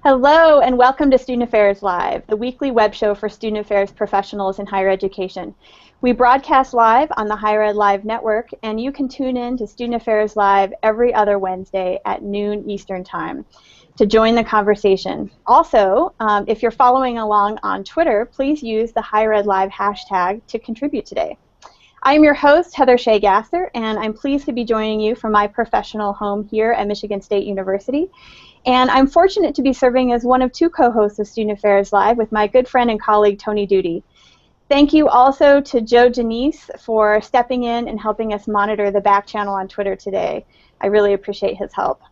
Hello and welcome to Student Affairs Live, the weekly web show for student affairs professionals in higher education. We broadcast live on the Higher Ed Live network, and you can tune in to Student Affairs Live every other Wednesday at noon Eastern Time to join the conversation. Also, if you're following along on Twitter, please use the Higher Ed Live hashtag to contribute today. I am your host, Heather Shea Gasser, and I'm pleased to be joining you from my professional home here at Michigan State University. And I'm fortunate to be serving as one of two co-hosts of Student Affairs Live with my good friend and colleague, Tony Duty. Thank you also to Joe Janice for stepping in and helping us monitor the back channel on Twitter today. I really appreciate his help.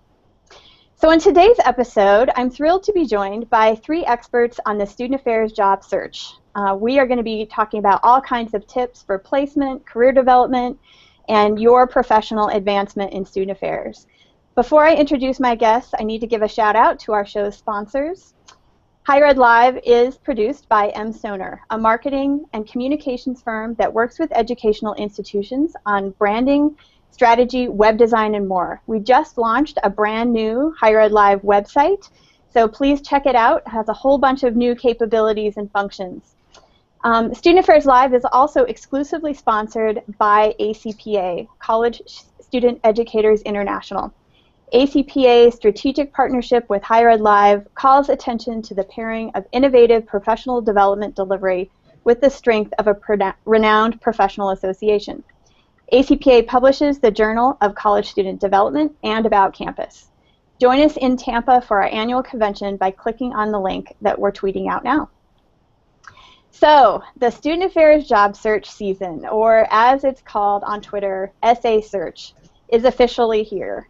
So in today's episode, I'm thrilled to be joined by three experts on the student affairs job search. We are going to be talking about all kinds of tips for placement, career development, and your professional advancement in student affairs. Before I introduce my guests, I need to give a shout out to our show's sponsors. Higher Ed Live is produced by M. Stoner, a marketing and communications firm that works with educational institutions on branding, strategy, web design, and more. We just launched a brand new Higher Ed Live website, so please check it out. It has a whole bunch of new capabilities and functions. Student Affairs Live is also exclusively sponsored by ACPA, College Student Educators International. ACPA's strategic partnership with Higher Ed Live calls attention to the pairing of innovative professional development delivery with the strength of a renowned professional association. ACPA publishes the Journal of College Student Development and About Campus. Join us in Tampa for our annual convention by clicking on the link that we're tweeting out now. So, the Student Affairs Job Search season, or as it's called on Twitter, SA Search, is officially here.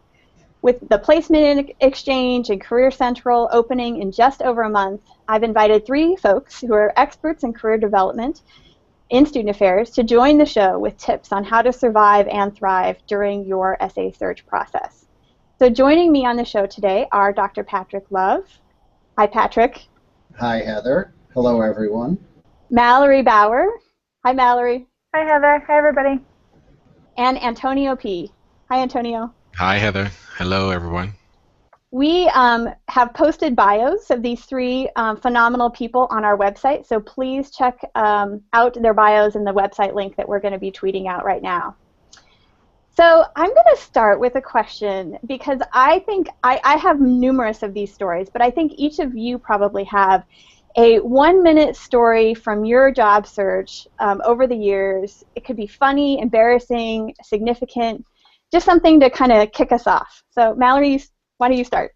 With the Placement Exchange and Career Central opening in just over a month, I've invited three folks who are experts in career development in student affairs to join the show with tips on how to survive and thrive during your SA search process. So joining me on the show today are Dr. Patrick Love. Hi, Patrick. Hi, Heather. Hello, everyone. Mallory Bauer. Hi, Mallory. Hi, Heather. Hi, everybody. And Antonio P. Hi, Antonio. Hi, Heather. Hello, everyone. We have posted bios of these three phenomenal people on our website, so please check out their bios in the website link that we're going to be tweeting out right now. So I'm going to start with a question because I think I have numerous of these stories, but I think each of you probably have a 1-minute story from your job search over the years. It could be funny, embarrassing, significant, just something to kind of kick us off. So Mallory, why don't you start?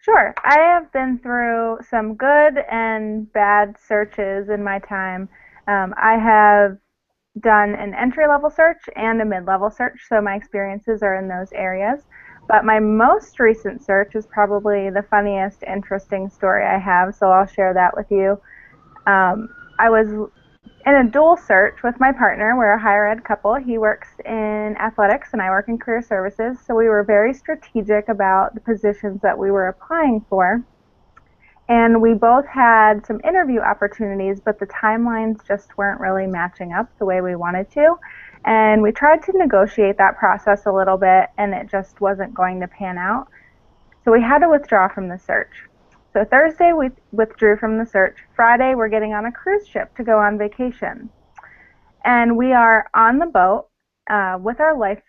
Sure. I have been through some good and bad searches in my time. I have done an entry-level search and a mid-level search, so my experiences are in those areas. But my most recent search is probably the funniest, interesting story I have, so I'll share that with you. I was in a dual search with my partner. We're a higher ed couple. He works in athletics and I work in career services, so we were very strategic about the positions that we were applying for. And we both had some interview opportunities, but the timelines just weren't really matching up the way we wanted to. And we tried to negotiate that process a little bit, and it just wasn't going to pan out. So we had to withdraw from the search. So Thursday we withdrew from the search. Friday we're getting on a cruise ship to go on vacation. And we are on the boat with our life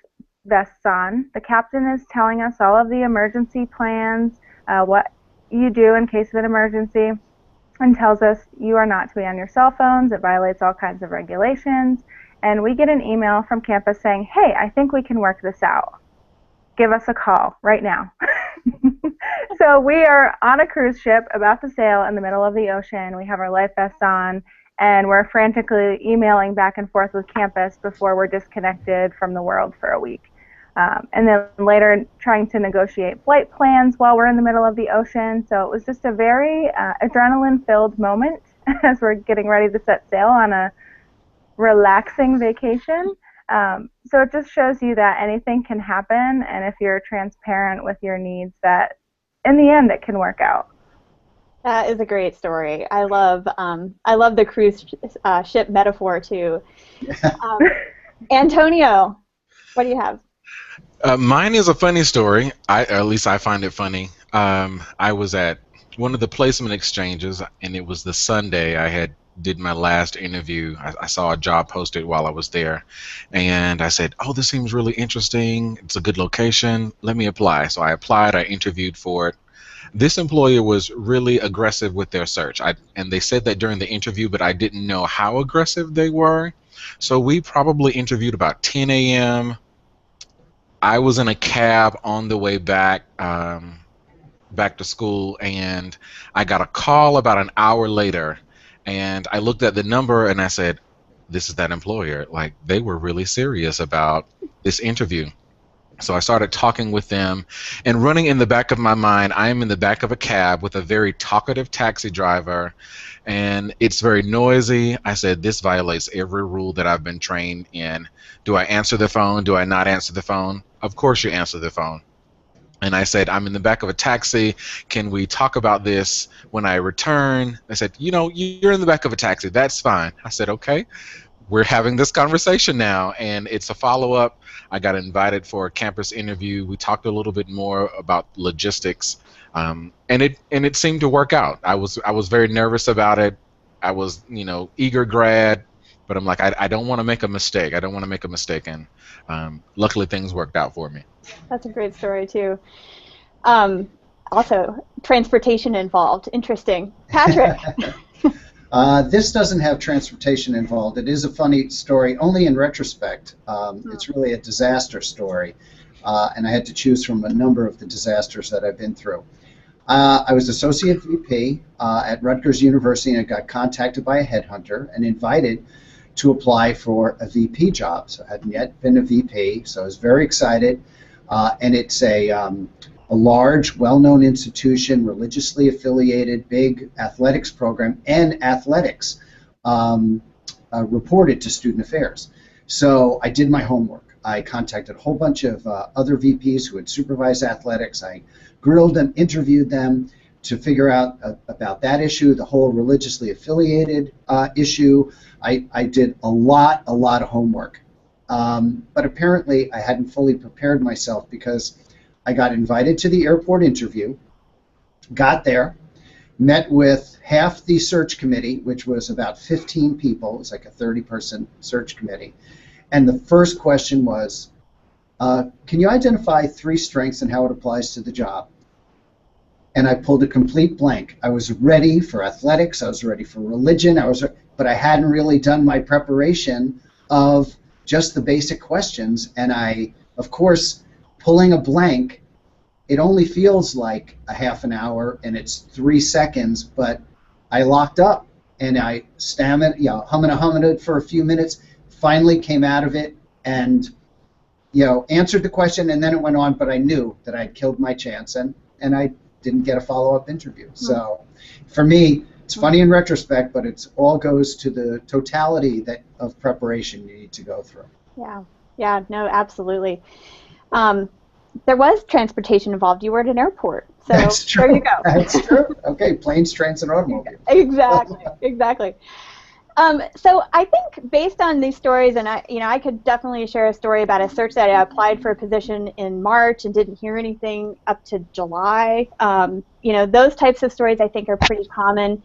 vests on. The captain is telling us all of the emergency plans, what you do in case of an emergency, and tells us you are not to be on your cell phones. It violates all kinds of regulations. And we get an email from campus saying, hey, I think we can work this out. Give us a call right now. So we are on a cruise ship about to sail in the middle of the ocean. We have our life vests on, and we're frantically emailing back and forth with campus before we're disconnected from the world for a week. And then later trying to negotiate flight plans while we're in the middle of the ocean. So it was just a very adrenaline-filled moment as we're getting ready to set sail on a relaxing vacation. So it just shows you that anything can happen, and if you're transparent with your needs, that in the end it can work out. That is a great story. I love the cruise ship metaphor too. Antonio, what do you have? Mine is a funny story. At least I find it funny. I was at one of the placement exchanges, and it was the Sunday I had did my last interview. I saw a job posted while I was there, and I said, "Oh, this seems really interesting. It's a good location. Let me apply." So I applied. I interviewed for it. This employer was really aggressive with their search. And they said that during the interview, but I didn't know how aggressive they were. So we probably interviewed about 10 a.m. I was in a cab on the way back to school, and I got a call about an hour later, and I looked at the number and I said, "This is that employer." Like, they were really serious about this interview. So I started talking with them, and running in the back of my mind, I am in the back of a cab with a very talkative taxi driver, and it's very noisy. I said, "This violates every rule that I've been trained in. Do I answer the phone? Do I not answer the phone?" Of course you answer the phone. And I said, "I'm in the back of a taxi. Can we talk about this when I return?" They said, "You're in the back of a taxi. That's fine." I said, "Okay, we're having this conversation now." And it's a follow-up. I got invited for a campus interview. We talked a little bit more about logistics, and it seemed to work out. I was very nervous about it. I was, eager grad, but I'm like, I don't want to make a mistake. I don't want to make a mistake, and luckily things worked out for me. That's a great story too. Um, Also, transportation involved. Interesting. Patrick. This doesn't have transportation involved. It is a funny story, only in retrospect. It's really a disaster story, and I had to choose from a number of the disasters that I've been through. I was associate VP at Rutgers University, and I got contacted by a headhunter and invited to apply for a VP job. So I hadn't yet been a VP, so I was very excited. And it's a large, well-known institution, religiously affiliated, big athletics program, and athletics reported to student affairs. So I did my homework. I contacted a whole bunch of other VPs who had supervised athletics. I grilled them, interviewed them to figure out about that issue, the whole religiously affiliated issue. I did a lot of homework. But apparently I hadn't fully prepared myself, because I got invited to the airport interview, got there, met with half the search committee, which was about 15 people. It was like a 30-person search committee. And the first question was, can you identify 3 strengths and how it applies to the job? And I pulled a complete blank. I was ready for athletics, I was ready for religion, but I hadn't really done my preparation of just the basic questions. And I, of course, pulling a blank, it only feels like a half an hour and it's 3 seconds, but I locked up and I stammered, hummed for a few minutes, finally came out of it and, answered the question, and then it went on, but I knew that I'd killed my chance, and I didn't get a follow-up interview. So for me, it's funny in retrospect, but it all goes to the totality of preparation you need to go through. Yeah, no, absolutely. There was transportation involved. You were at an airport, so That's true. There you go. That's true. Okay, planes, trains, and automobiles. Exactly. So I think based on these stories, and I could definitely share a story about a search that I applied for a position in March and didn't hear anything up to July. Those types of stories I think are pretty common.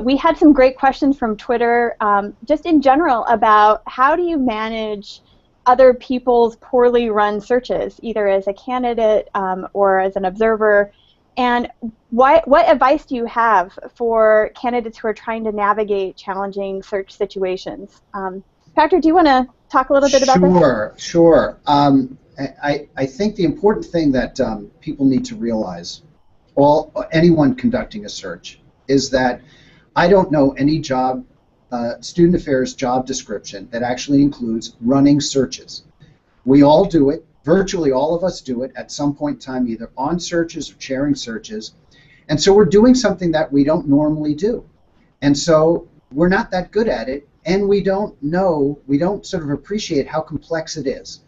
We had some great questions from Twitter, just in general, about how do you manage other people's poorly run searches, either as a candidate or as an observer, and what advice do you have for candidates who are trying to navigate challenging search situations? Patrick, do you want to talk a little bit about this? Sure. I think the important thing that people need to realize, anyone conducting a search, is that I don't know any student affairs job description that actually includes running searches. We all do it. Virtually all of us do it at some point in time, either on searches or chairing searches. And so we're doing something that we don't normally do. And so we're not that good at it, and we don't sort of appreciate how complex it is.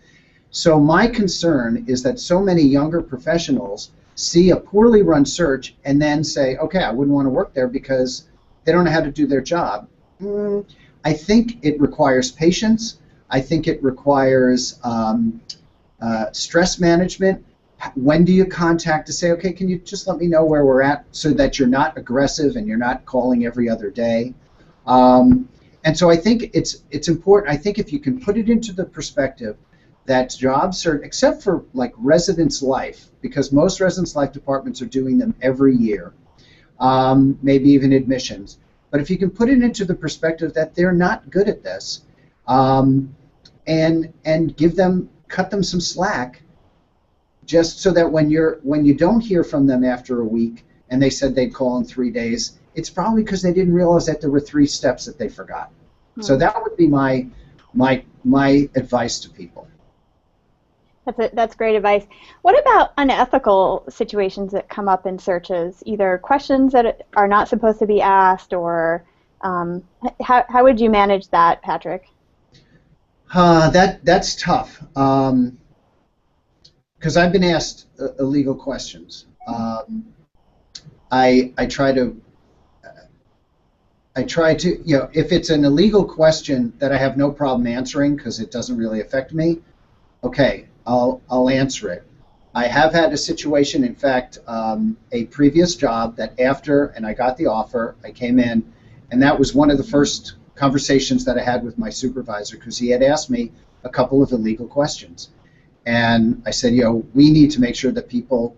So my concern is that so many younger professionals see a poorly run search and then say, okay, I wouldn't want to work there because they don't know how to do their job. I think it requires patience. I think it requires stress management, when do you contact to say, okay, can you just let me know where we're at, so that you're not aggressive and you're not calling every other day. And so I think it's important. I think if you can put it into the perspective that jobs are, except for like residence life, because most residence life departments are doing them every year, maybe even admissions. But if you can put it into the perspective that they're not good at this, and cut them some slack, just so that when you don't hear from them after a week and they said they'd call in 3 days, it's probably because they didn't realize that there were 3 steps that they forgot. So that would be my advice to people. That's great advice. What about unethical situations that come up in searches? Either questions that are not supposed to be asked, or how would you manage that, Patrick? That's tough, because I've been asked illegal questions. I try to, if it's an illegal question that I have no problem answering because it doesn't really affect me, okay, I'll answer it. I have had a situation, in fact, a previous job that and I got the offer, I came in, and that was one of the first conversations that I had with my supervisor, because he had asked me a couple of illegal questions. And I said, we need to make sure that people,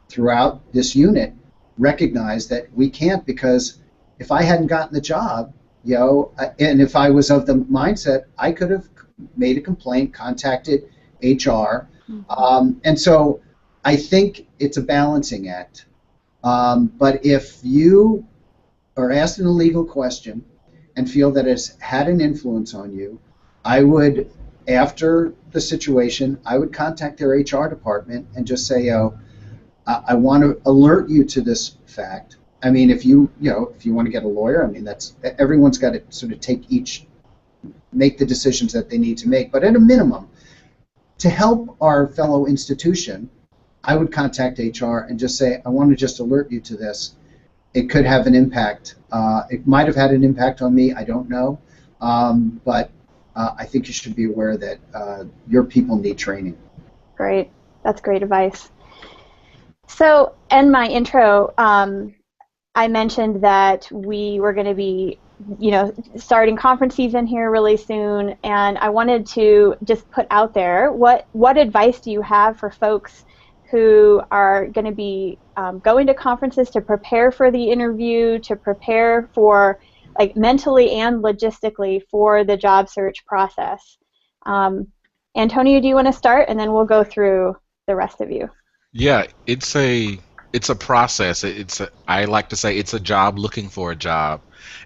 throughout this unit recognize that we can't, because if I hadn't gotten the job, and if I was of the mindset, I could have made a complaint, contacted HR. And so I think it's a balancing act. But if you are asked an illegal question and feel that it's had an influence on you, I would, after the situation, I would contact their HR department and just say, I want to alert you to this fact. I mean, if you want to get a lawyer, I mean, everyone's got to sort of make the decisions that they need to make. But at a minimum, to help our fellow institution, I would contact HR and just say, I want to just alert you to this. It could have an impact. It might have had an impact on me. I don't know. But I think you should be aware that your people need training. Great. That's great advice. So in my intro, I mentioned that we were going to be, starting conference season here really soon, and I wanted to just put out there, what advice do you have for folks who are going to be going to conferences, to prepare for the interview, to prepare for, like, mentally and logistically for the job search process? Antonio, do you want to start, and then we'll go through the rest of you? Yeah, it's a process. I like to say it's a job looking for a job,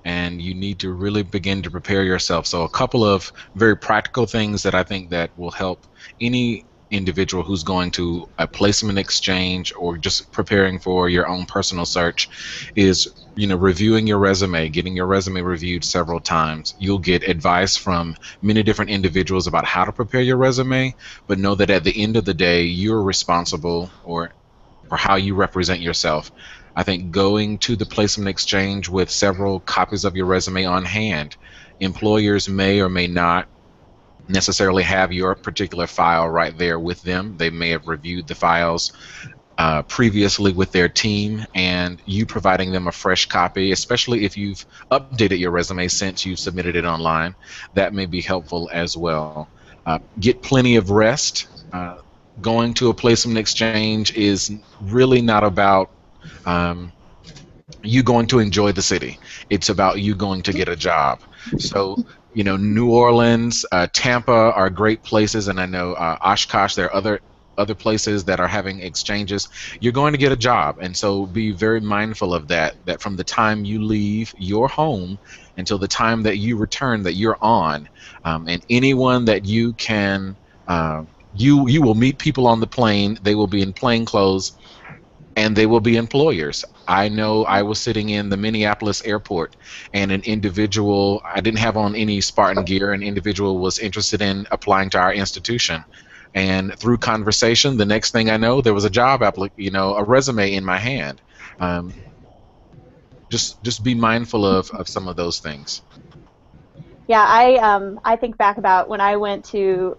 and you need to really begin to prepare yourself. So a couple of very practical things that I think that will help any individual who's going to a placement exchange or just preparing for your own personal search is, reviewing your resume, getting your resume reviewed several times. You'll get advice from many different individuals about how to prepare your resume, but know that at the end of the day, you're responsible for how you represent yourself. I think going to the placement exchange with several copies of your resume on hand, employers may or may not necessarily have your particular file right there with them. They may have reviewed the files previously with their team, and you providing them a fresh copy, especially if you've updated your resume since you submitted it online, that may be helpful as well. Get plenty of rest. Going to a placement exchange is really not about you going to enjoy the city. It's about you going to get a job. So, New Orleans, Tampa are great places, and I know Oshkosh, there are other places that are having exchanges. You're going to get a job, and so be very mindful of that from the time you leave your home until the time that you return, that you're on. And anyone that you can, you will meet people on the plane. They will be in plain clothes, and they will be employers. I know I was sitting in the Minneapolis airport, and an individual, I didn't have on any Spartan gear, an individual was interested in applying to our institution. And through conversation, the next thing I know, there was a job a resume in my hand. Just be mindful of some of those things. Yeah, I think back about when I went to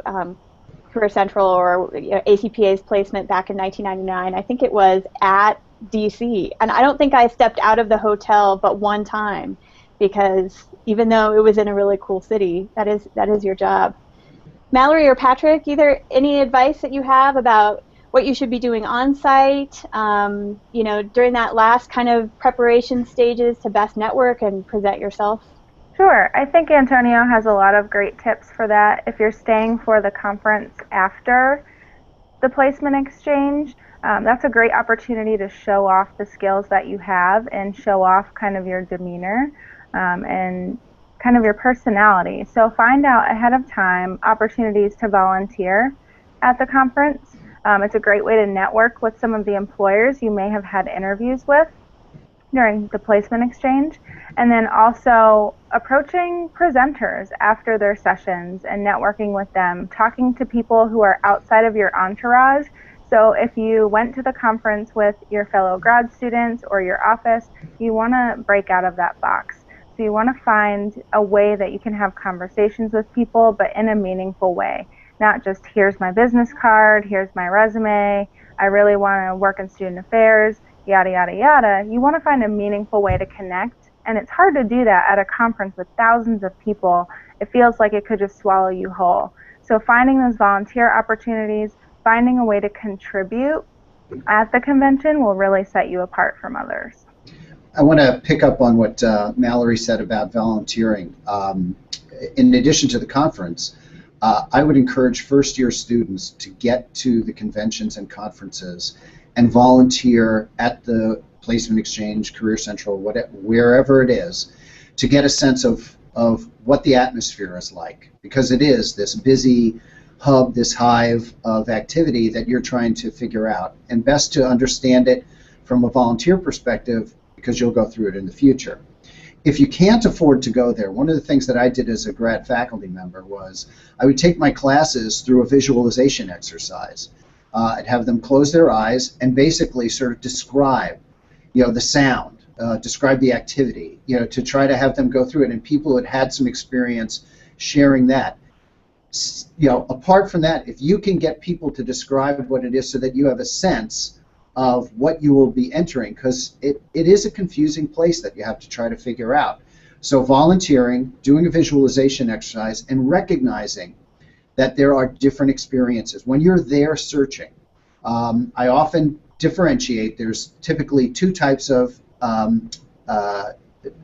Career Central or ACPA's placement back in 1999. I think it was at DC, and I don't think I stepped out of the hotel but one time, because even though it was in a really cool city, that is your job. Mallory or Patrick, either any advice that you have about what you should be doing on site, during that last kind of preparation stages to best network and present yourself? Sure. I think Antonio has a lot of great tips for that. If you're staying for the conference after the placement exchange, that's a great opportunity to show off the skills that you have and show off kind of your demeanor and kind of your personality. So find out ahead of time opportunities to volunteer at the conference. It's a great way to network with some of the employers you may have had interviews with during the placement exchange, and then also approaching presenters after their sessions and networking with them, talking to people who are outside of your entourage. So if you went to the conference with your fellow grad students or your office, you want to break out of that box. So you want to find a way that you can have conversations with people, but in a meaningful way. Not just, here's my business card, here's my resume, I really want to work in student affairs, yada, yada, yada. You want to find a meaningful way to connect, and it's hard to do that at a conference with thousands of people. It feels like it could just swallow you whole. So finding those volunteer opportunities, finding a way to contribute at the convention will really set you apart from others. I want to pick up on what Mallory said about volunteering. In addition to the conference, I would encourage first-year students to get to the conventions and conferences and volunteer at the placement exchange, Career Central, wherever it is, to get a sense of what the atmosphere is like, because it is this busy hub, this hive of activity that you're trying to figure out, and best to understand it from a volunteer perspective, because you'll go through it in the future. If you can't afford to go there, one of the things that I did as a grad faculty member was I would take my classes through a visualization exercise. I'd have them close their eyes and basically sort of describe, the sound, describe the activity, to try to have them go through it. And people had had some experience sharing that. Apart from that, if you can get people to describe what it is so that you have a sense of what you will be entering, because it is a confusing place that you have to try to figure out. So volunteering, doing a visualization exercise, and recognizing that there are different experiences. When you're there searching, I often differentiate. There's typically two types of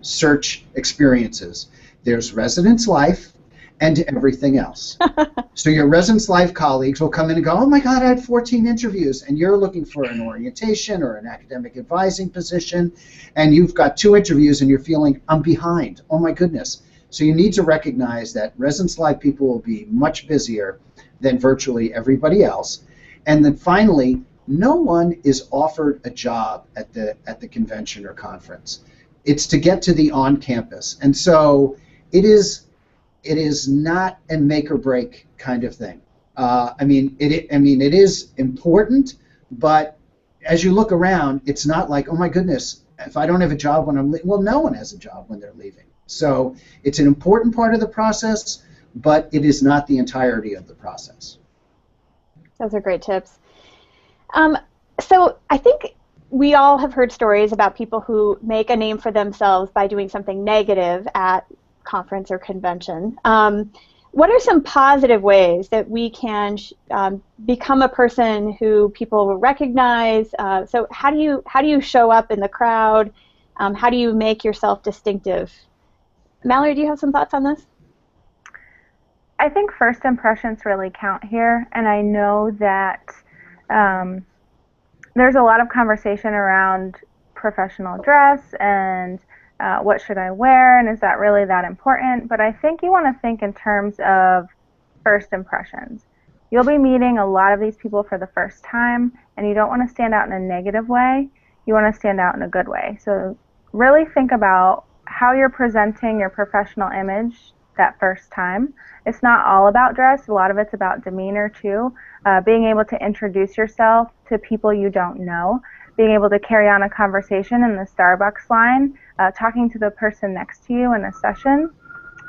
search experiences. There's residence life and everything else. So your residence life colleagues will come in and go, oh my God, I had 14 interviews, and you're looking for an orientation or an academic advising position, and you've got 2 interviews and you're feeling, I'm behind, oh my goodness. So you need to recognize that residence life people will be much busier than virtually everybody else. And then finally, no one is offered a job at the convention or conference. It's to get to the on-campus. And so it is not a make or break kind of thing. It is important, but as you look around, it's not like, oh my goodness, if I don't have a job when I'm leaving, well, no one has a job when they're leaving. So it's an important part of the process, but it is not the entirety of the process. Those are great tips. So I think we all have heard stories about people who make a name for themselves by doing something negative at conference or convention. What are some positive ways that we can become a person who people will recognize? So how do you show up in the crowd? How do you make yourself distinctive? Mallory, do you have some thoughts on this? I think first impressions really count here, and I know that there's a lot of conversation around professional dress and what should I wear, and is that really that important? But I think you want to think in terms of first impressions. You'll be meeting a lot of these people for the first time, and you don't want to stand out in a negative way. You want to stand out in a good way. So really think about how you're presenting your professional image that first time. It's not all about dress. A lot of it's about demeanor too. Being able to introduce yourself to people you don't know, being able to carry on a conversation in the Starbucks line, talking to the person next to you in a session,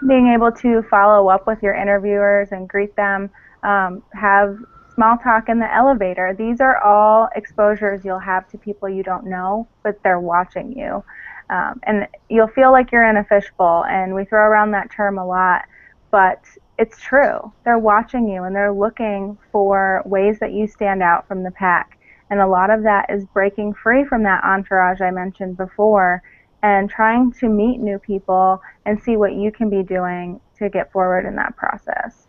being able to follow up with your interviewers and greet them have small talk in the elevator. These are all exposures you'll have to people you don't know, but they're watching you. And you'll feel like you're in a fishbowl, and we throw around that term a lot, but it's true. They're watching you, and they're looking for ways that you stand out from the pack. And a lot of that is breaking free from that entourage I mentioned before and trying to meet new people and see what you can be doing to get forward in that process.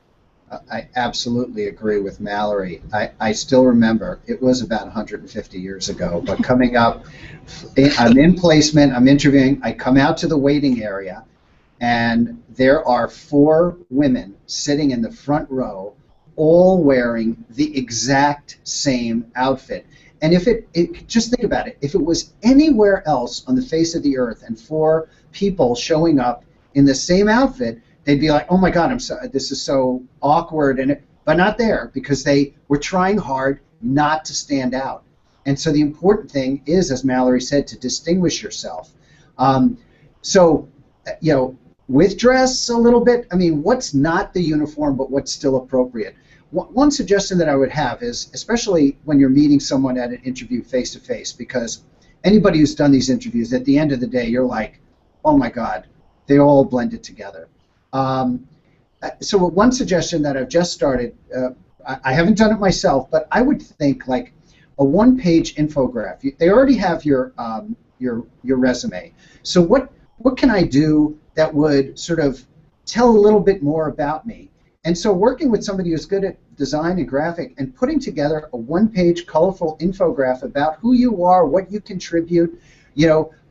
I absolutely agree with Mallory. I still remember, it was about 150 years ago, but coming up, I'm in placement, I'm interviewing, I come out to the waiting area, and there are 4 women sitting in the front row, all wearing the exact same outfit. And if just think about it, if it was anywhere else on the face of the earth and 4 people showing up in the same outfit, they'd be like, oh my God, this is so awkward, but not there, because they were trying hard not to stand out. And so the important thing is, as Mallory said, to distinguish yourself. So, with dress a little bit, I mean, what's not the uniform, but what's still appropriate? One suggestion that I would have is, especially when you're meeting someone at an interview face-to-face, because anybody who's done these interviews, at the end of the day, you're like, oh my God, they all blended together. So one suggestion that I've just started, I haven't done it myself, but I would think like a one-page infographic. They already have your resume. So what can I do that would sort of tell a little bit more about me? And so working with somebody who's good at design and graphic and putting together a one-page colorful infographic about who you are, what you contribute,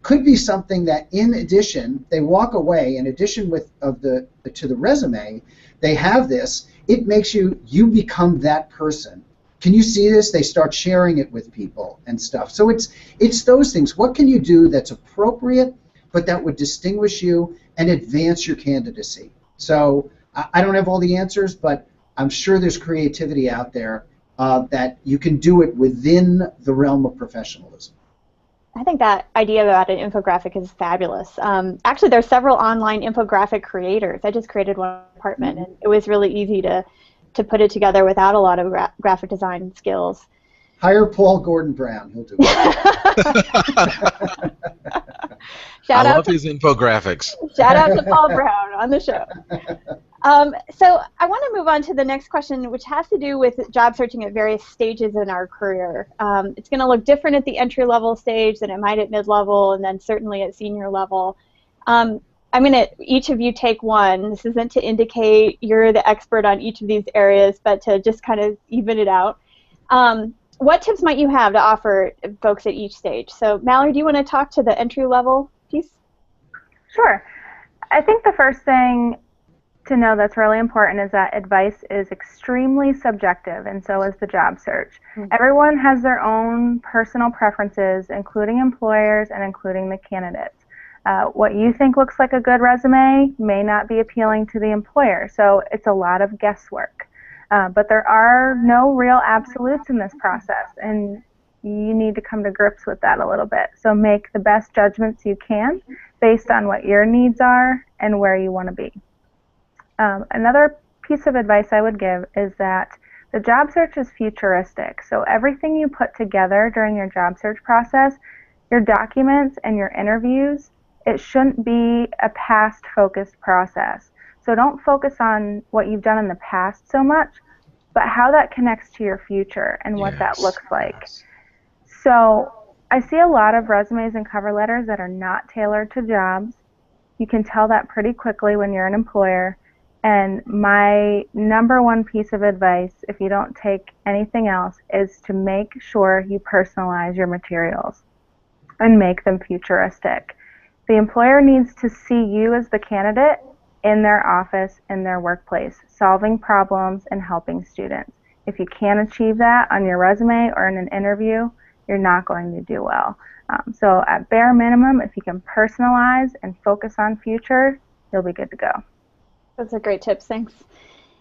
could be something that, in addition, they walk away. In addition to the resume, they have this. It makes you become that person. Can you see this? They start sharing it with people and stuff. So it's those things. What can you do that's appropriate, but that would distinguish you and advance your candidacy? So I don't have all the answers, but I'm sure there's creativity out there that you can do it within the realm of professionalism. I think that idea about an infographic is fabulous. Actually, there's several online infographic creators. I just created one department, and it was really easy to put it together without a lot of graphic design skills. Hire Paul Gordon Brown. He'll do it. I love his infographics. Shout out to Paul Brown on the show. So I want to move on to the next question, which has to do with job searching at various stages in our career. It's going to look different at the entry-level stage than it might at mid-level, and then certainly at senior level. I'm going to each of you take one. This isn't to indicate you're the expert on each of these areas, but to just kind of even it out. What tips might you have to offer folks at each stage? So Mallory, do you want to talk to the entry-level piece? Sure. I think the first thing to know that's really important is that advice is extremely subjective, and so is the job search. Mm-hmm. Everyone has their own personal preferences, including employers and including the candidates. What you think looks like a good resume may not be appealing to the employer, so it's a lot of guesswork. But there are no real absolutes in this process, and you need to come to grips with that a little bit. So make the best judgments you can based on what your needs are and where you want to be. Another piece of advice I would give is that the job search is futuristic. So everything you put together during your job search process, your documents and your interviews, it shouldn't be a past-focused process. So don't focus on what you've done in the past so much, but how that connects to your future and what that looks like. So I see a lot of resumes and cover letters that are not tailored to jobs. You can tell that pretty quickly when you're an employer. And my number one piece of advice, if you don't take anything else, is to make sure you personalize your materials and make them futuristic. The employer needs to see you as the candidate in their office, in their workplace, solving problems and helping students. If you can't achieve that on your resume or in an interview, you're not going to do well. So at bare minimum, if you can personalize and focus on future, you'll be good to go. Those are great tips. Thanks.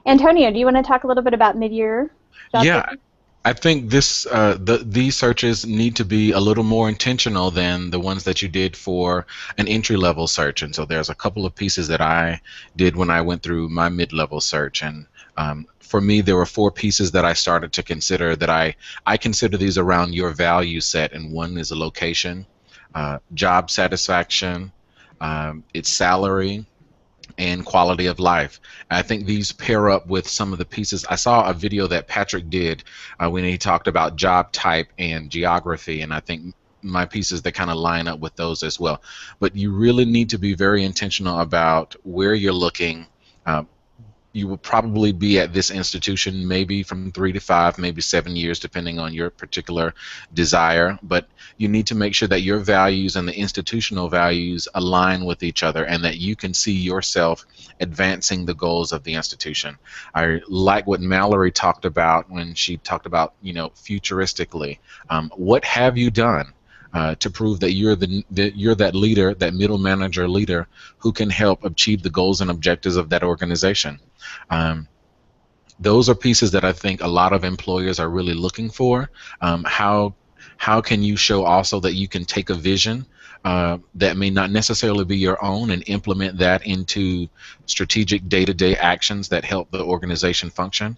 Antonio, do you want to talk a little bit about mid-year job searching? I think these searches need to be a little more intentional than the ones that you did for an entry-level search. And so there's a couple of pieces that I did when I went through my mid-level search. And For me, there were 4 pieces that I started to consider that I consider these around your value set, and one is a location, job satisfaction, its salary, and quality of life. I think these pair up with some of the pieces. I saw a video that Patrick did when he talked about job type and geography, and I think my pieces that kind of line up with those as well. But you really need to be very intentional about where you're looking. Uh, you will probably be at this institution maybe from 3 to 5, maybe 7 years, depending on your particular desire. But you need to make sure that your values and the institutional values align with each other, and that you can see yourself advancing the goals of the institution. I like what Mallory talked about when she talked about, futuristically. What have you done to prove that you're that leader, that middle manager leader who can help achieve the goals and objectives of that organization? Um, those are pieces that I think a lot of employers are really looking for. How can you show also that you can take a vision that may not necessarily be your own and implement that into strategic day-to-day actions that help the organization function?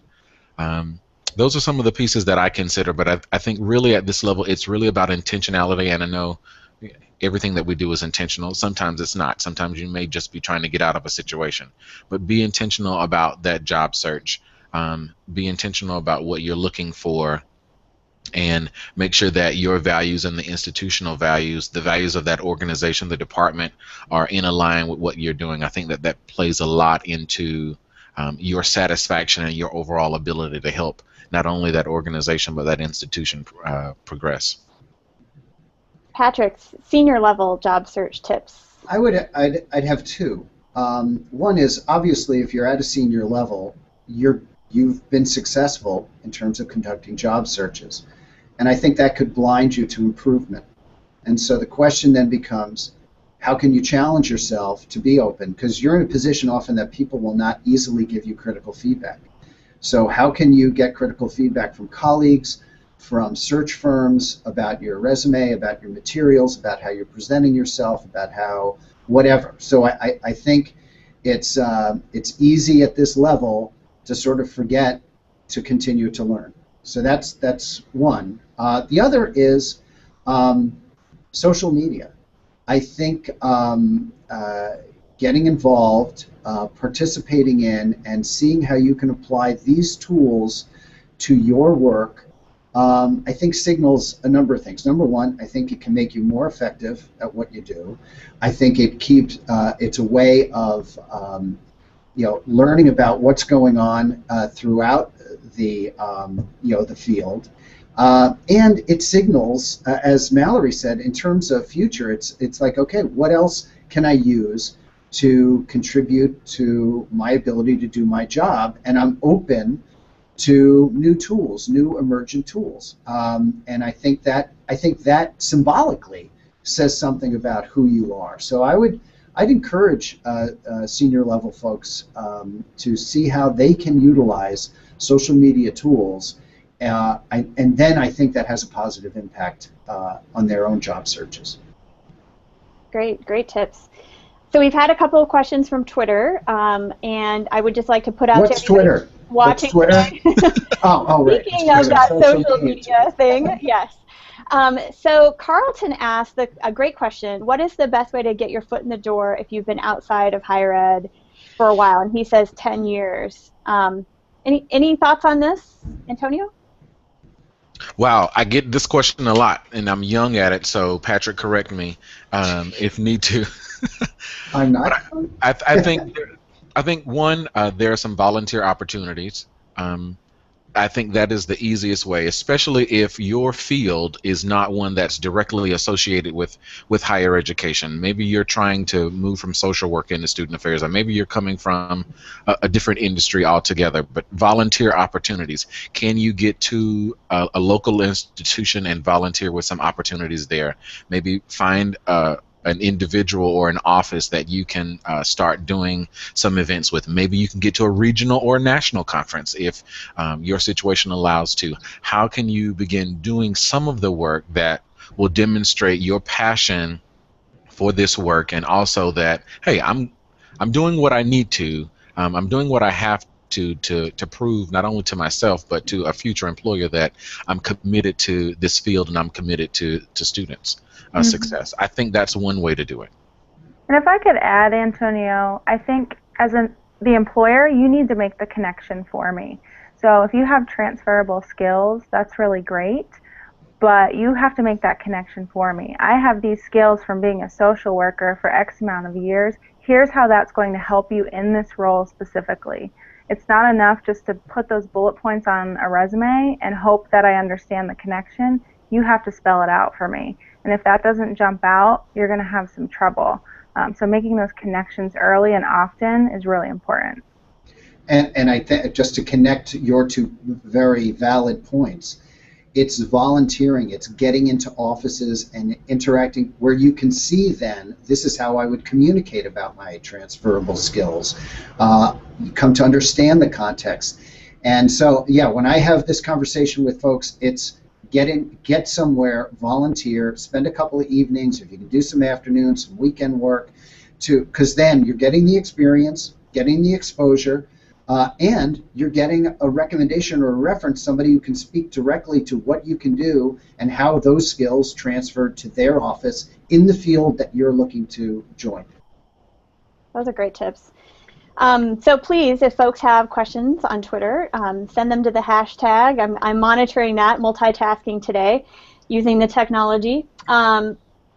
Those are some of the pieces that I consider, but I think really at this level, it's really about intentionality. And I know everything that we do is intentional. Sometimes it's not. Sometimes you may just be trying to get out of a situation. But be intentional about that job search. Be intentional about what you're looking for, and make sure that your values and the institutional values, the values of that organization, the department, are in line with what you're doing. I think that plays a lot into your satisfaction and your overall ability to help not only that organization but that institution progress. Patrick, senior level job search tips. I'd have 2. One is, obviously, if you're at a senior level, you've been successful in terms of conducting job searches, and I think that could blind you to improvement. And so the question then becomes, how can you challenge yourself to be open? Because you're in a position often that people will not easily give you critical feedback. So how can you get critical feedback from colleagues, from search firms, about your resume, about your materials, about how you're presenting yourself, about how whatever. So I think it's easy at this level to sort of forget to continue to learn. So that's one. The other is social media. I think getting involved, participating in, and seeing how you can apply these tools to your work, I think signals a number of things. Number one, I think it can make you more effective at what you do. I think it keeps it's a way of learning about what's going on throughout the the field. And it signals, as Mallory said, in terms of future, it's like, okay, what else can I use to contribute to my ability to do my job? And I'm open to new tools, new emergent tools. And I think that symbolically says something about who you are. So I'd encourage senior level folks to see how they can utilize social media tools. And then I think that has a positive impact on their own job searches. Great tips. So we've had a couple of questions from Twitter, and I would just like to put out What's Twitter? Watching What's Twitter? Right. Speaking of that social media thing, yes. So Carlton asked a great question. What is the best way to get your foot in the door if you've been outside of higher ed for a while? And he says 10 years. Any thoughts on this, Antonio? Wow, I get this question a lot, and I'm young at it, so Patrick, correct me if need to. I'm not. I think one, there are some volunteer opportunities. I think that is the easiest way, especially if your field is not one that's directly associated with higher education. Maybe you're trying to move from social work into student affairs, or maybe you're coming from a different industry altogether. But volunteer opportunities. Can you get to a local institution and volunteer with some opportunities there? Maybe find an individual or an office that you can start doing some events with. Maybe you can get to a regional or national conference if your situation allows to. How can you begin doing some of the work that will demonstrate your passion for this work, and also that, hey, I'm doing what I need to, I'm doing what I have to prove not only to myself but to a future employer that I'm committed to this field and I'm committed to students' success. I think that's one way to do it. And if I could add, Antonio, I think as the employer, you need to make the connection for me. So if you have transferable skills, that's really great, but you have to make that connection for me. I have these skills from being a social worker for X amount of years. Here's how that's going to help you in this role specifically. It's not enough just to put those bullet points on a resume and hope that I understand the connection. You have to spell it out for me. And if that doesn't jump out, you're going to have some trouble. So making those connections early and often is really important. And I think just to connect your two very valid points, it's volunteering, it's getting into offices and interacting where you can see then, this is how I would communicate about my transferable skills. You come to understand the context. And so, yeah, when I have this conversation with folks, it's get somewhere, volunteer, spend a couple of evenings, if you can do some afternoons, some weekend work, because then you're getting the experience, getting the exposure, and you're getting a recommendation or a reference, somebody who can speak directly to what you can do and how those skills transfer to their office in the field that you're looking to join. Those are great tips. So please, if folks have questions on Twitter, send them to the hashtag. I'm monitoring that, multitasking today, using the technology.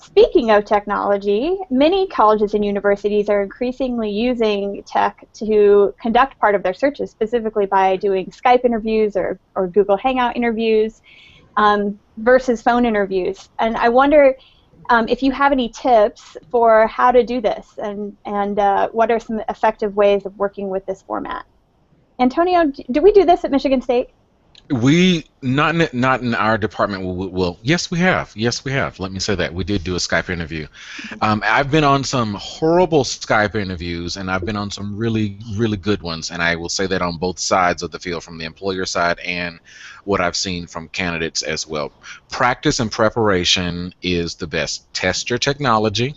Speaking of technology, many colleges and universities are increasingly using tech to conduct part of their searches, specifically by doing Skype interviews or Google Hangout interviews versus phone interviews. And I wonder if you have any tips for how to do this and what are some effective ways of working with this format. Antonio, do we do this at Michigan State? We not in our department. Well, yes, we have. Yes, we have. Let me say that we did do a Skype interview. I've been on some horrible Skype interviews, and I've been on some really, really good ones. And I will say that on both sides of the field, from the employer side and what I've seen from candidates as well. Practice and preparation is the best. Test your technology.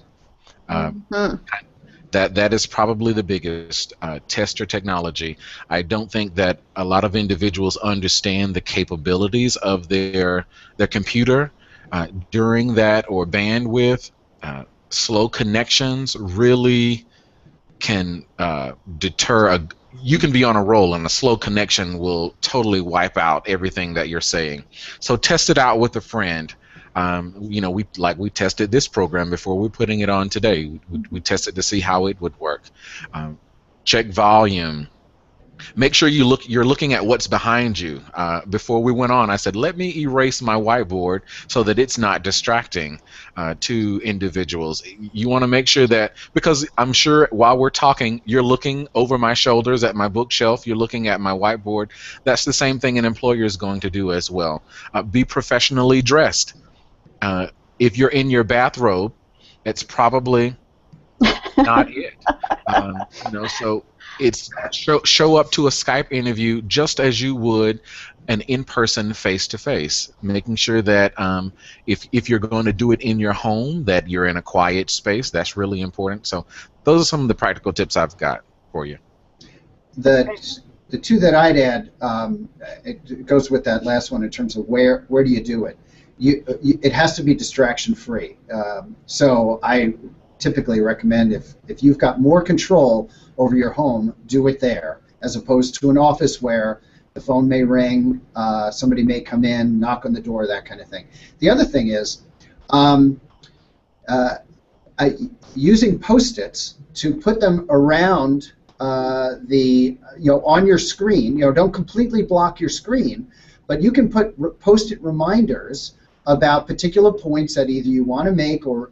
That is probably the biggest. Test your technology. I don't think that a lot of individuals understand the capabilities of their computer during that, or bandwidth. Slow connections really can deter you can be on a roll, and a slow connection will totally wipe out everything that you're saying. So test it out with a friend. We tested this program before we're putting it on today. We tested to see how it would work. Check volume. Make sure you're looking at what's behind you. Before we went on, I said, let me erase my whiteboard so that it's not distracting to individuals. You want to make sure that, because I'm sure while we're talking, you're looking over my shoulders at my bookshelf, you're looking at my whiteboard. That's the same thing an employer is going to do as well. Be professionally dressed. If you're in your bathrobe, it's probably not it. So it's show up to a Skype interview just as you would an in-person face-to-face, making sure that if you're going to do it in your home, that you're in a quiet space. That's really important. So those are some of the practical tips I've got for you. The two that I'd add, it goes with that last one in terms of where do you do it. It has to be distraction-free. So I typically recommend if you've got more control over your home, do it there, as opposed to an office where the phone may ring, somebody may come in, knock on the door, that kind of thing. The other thing is using Post-its to put them around on your screen. Don't completely block your screen, but you can put Post-it reminders about particular points that either you want to make or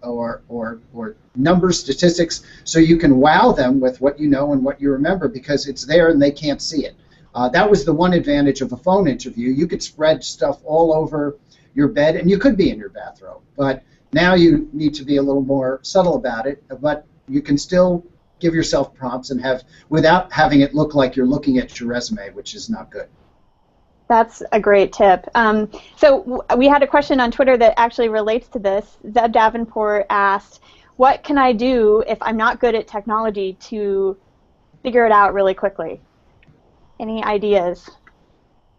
numbers, statistics, so you can wow them with what you know and what you remember, because it's there and they can't see it. That was the one advantage of a phone interview. You could spread stuff all over your bed, and you could be in your bathrobe. But now you need to be a little more subtle about it, but you can still give yourself prompts and without having it look like you're looking at your resume, which is not good. That's a great tip. So we had a question on Twitter that actually relates to this. Zeb Davenport asked, what can I do if I'm not good at technology to figure it out really quickly? Any ideas?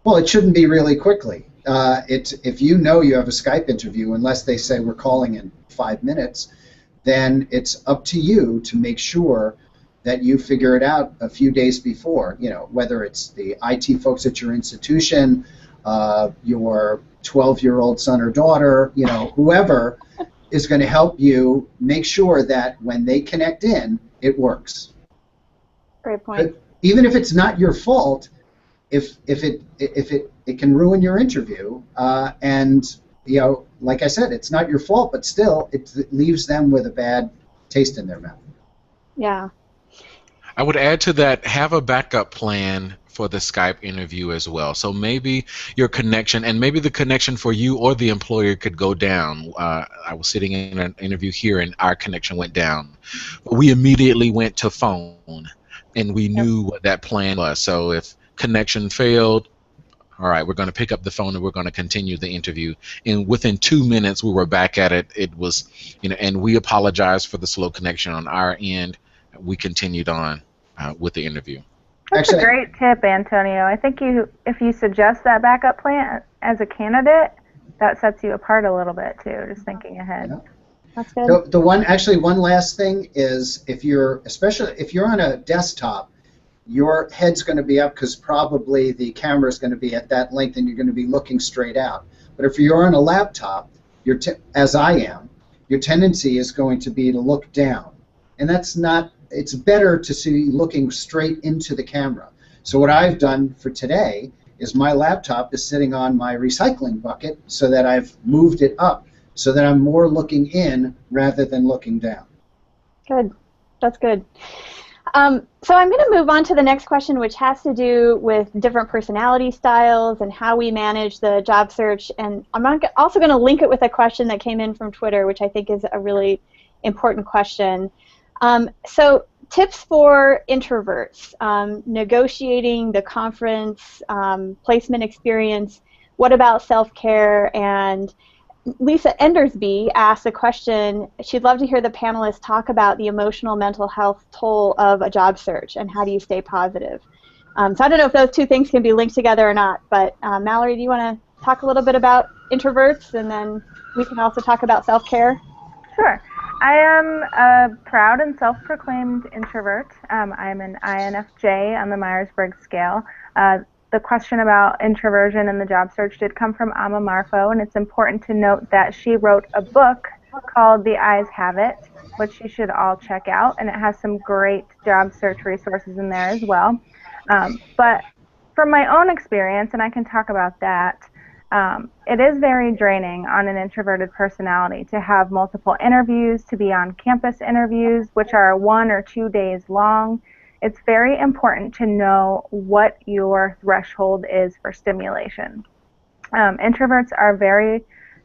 Well, it shouldn't be really quickly. If you know you have a Skype interview, unless they say we're calling in 5 minutes, then it's up to you to make sure that you figure it out a few days before. You know, whether it's the IT folks at your institution, your 12-year-old son or daughter, you know, whoever is going to help you make sure that when they connect in, it works. Great point. But even if it's not your fault, if it can ruin your interview, and you know, like I said, it's not your fault, but still, it leaves them with a bad taste in their mouth. Yeah. I would add to that, have a backup plan for the Skype interview as well. So maybe your connection, and maybe the connection for you or the employer could go down. I was sitting in an interview here and our connection went down. We immediately went to phone and we knew what that plan was. So if connection failed, all right, we're going to pick up the phone and we're going to continue the interview. And within 2 minutes, we were back at it. It was, you know, and we apologized for the slow connection on our end. We continued on with the interview. That's Actually, a great tip, Antonio. I think if you suggest that backup plan as a candidate, that sets you apart a little bit too, just thinking ahead. Yeah. That's good. The one last thing is, especially if you're on a desktop, your head's going to be up because probably the camera is going to be at that length and you're going to be looking straight out. But if you're on a laptop, as I am, your tendency is going to be to look down. And that's not, it's better to see looking straight into the camera. So what I've done for today is my laptop is sitting on my recycling bucket so that I've moved it up so that I'm more looking in rather than looking down. Good. That's good. So I'm going to move on to the next question, which has to do with different personality styles and how we manage the job search. And I'm also going to link it with a question that came in from Twitter, which I think is a really important question. So tips for introverts, negotiating the conference, placement experience. What about self-care? And Lisa Endersby asked a question. She'd love to hear the panelists talk about the emotional mental health toll of a job search and how do you stay positive. So I don't know if those two things can be linked together or not, but Mallory, do you want to talk a little bit about introverts, and then we can also talk about self-care? Sure. I am a proud and self-proclaimed introvert. I'm an INFJ on the Myers-Briggs scale. The question about introversion in the job search did come from Amma Marfo, and it's important to note that she wrote a book called The Eyes Have It, which you should all check out, and it has some great job search resources in there as well. But from my own experience, and I can talk about that, it is very draining on an introverted personality to have multiple interviews, to be on campus interviews, which are 1 or 2 days long. It's very important to know what your threshold is for stimulation. Introverts are very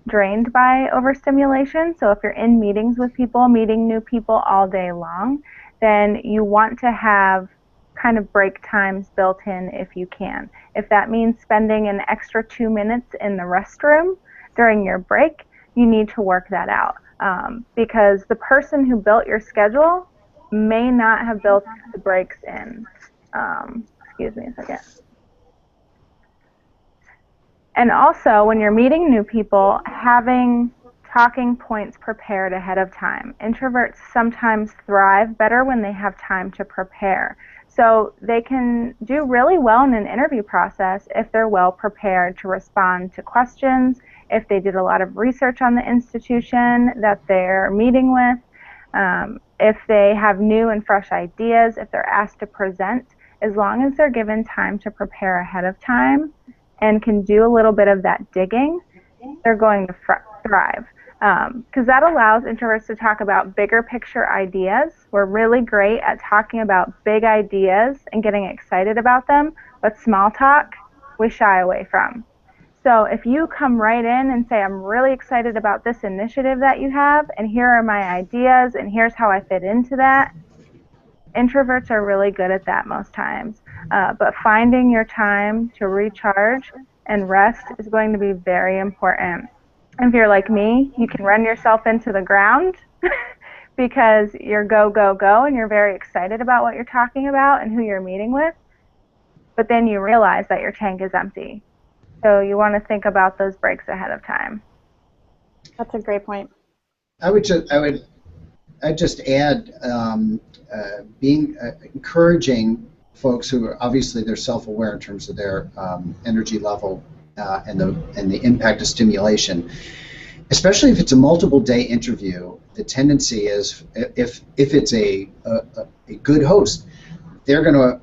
drained by overstimulation, so if you're in meetings with people, meeting new people all day long, then you want to have kind of break times built in if you can. If that means spending an extra 2 minutes in the restroom during your break, you need to work that out, because the person who built your schedule may not have built the breaks in. Excuse me a second. And also, when you're meeting new people, having talking points prepared ahead of time. Introverts sometimes thrive better when they have time to prepare. So they can do really well in an interview process if they're well prepared to respond to questions, if they did a lot of research on the institution that they're meeting with, if they have new and fresh ideas, if they're asked to present. As long as they're given time to prepare ahead of time and can do a little bit of that digging, they're going to thrive. Because that allows introverts to talk about bigger picture ideas. We're really great at talking about big ideas and getting excited about them, but small talk we shy away from. So if you come right in and say, I'm really excited about this initiative that you have, and here are my ideas, and here's how I fit into that, introverts are really good at that most times. But finding your time to recharge and rest is going to be very important. If you're like me, you can run yourself into the ground because you're go, go, go, and you're very excited about what you're talking about and who you're meeting with. but then you realize that your tank is empty. So you want to think about those breaks ahead of time. That's a great point. I'd just add being encouraging folks who are obviously they're self-aware in terms of their energy level and the impact of stimulation. Especially if it's a multiple day interview, the tendency is if it's a good host, they're going to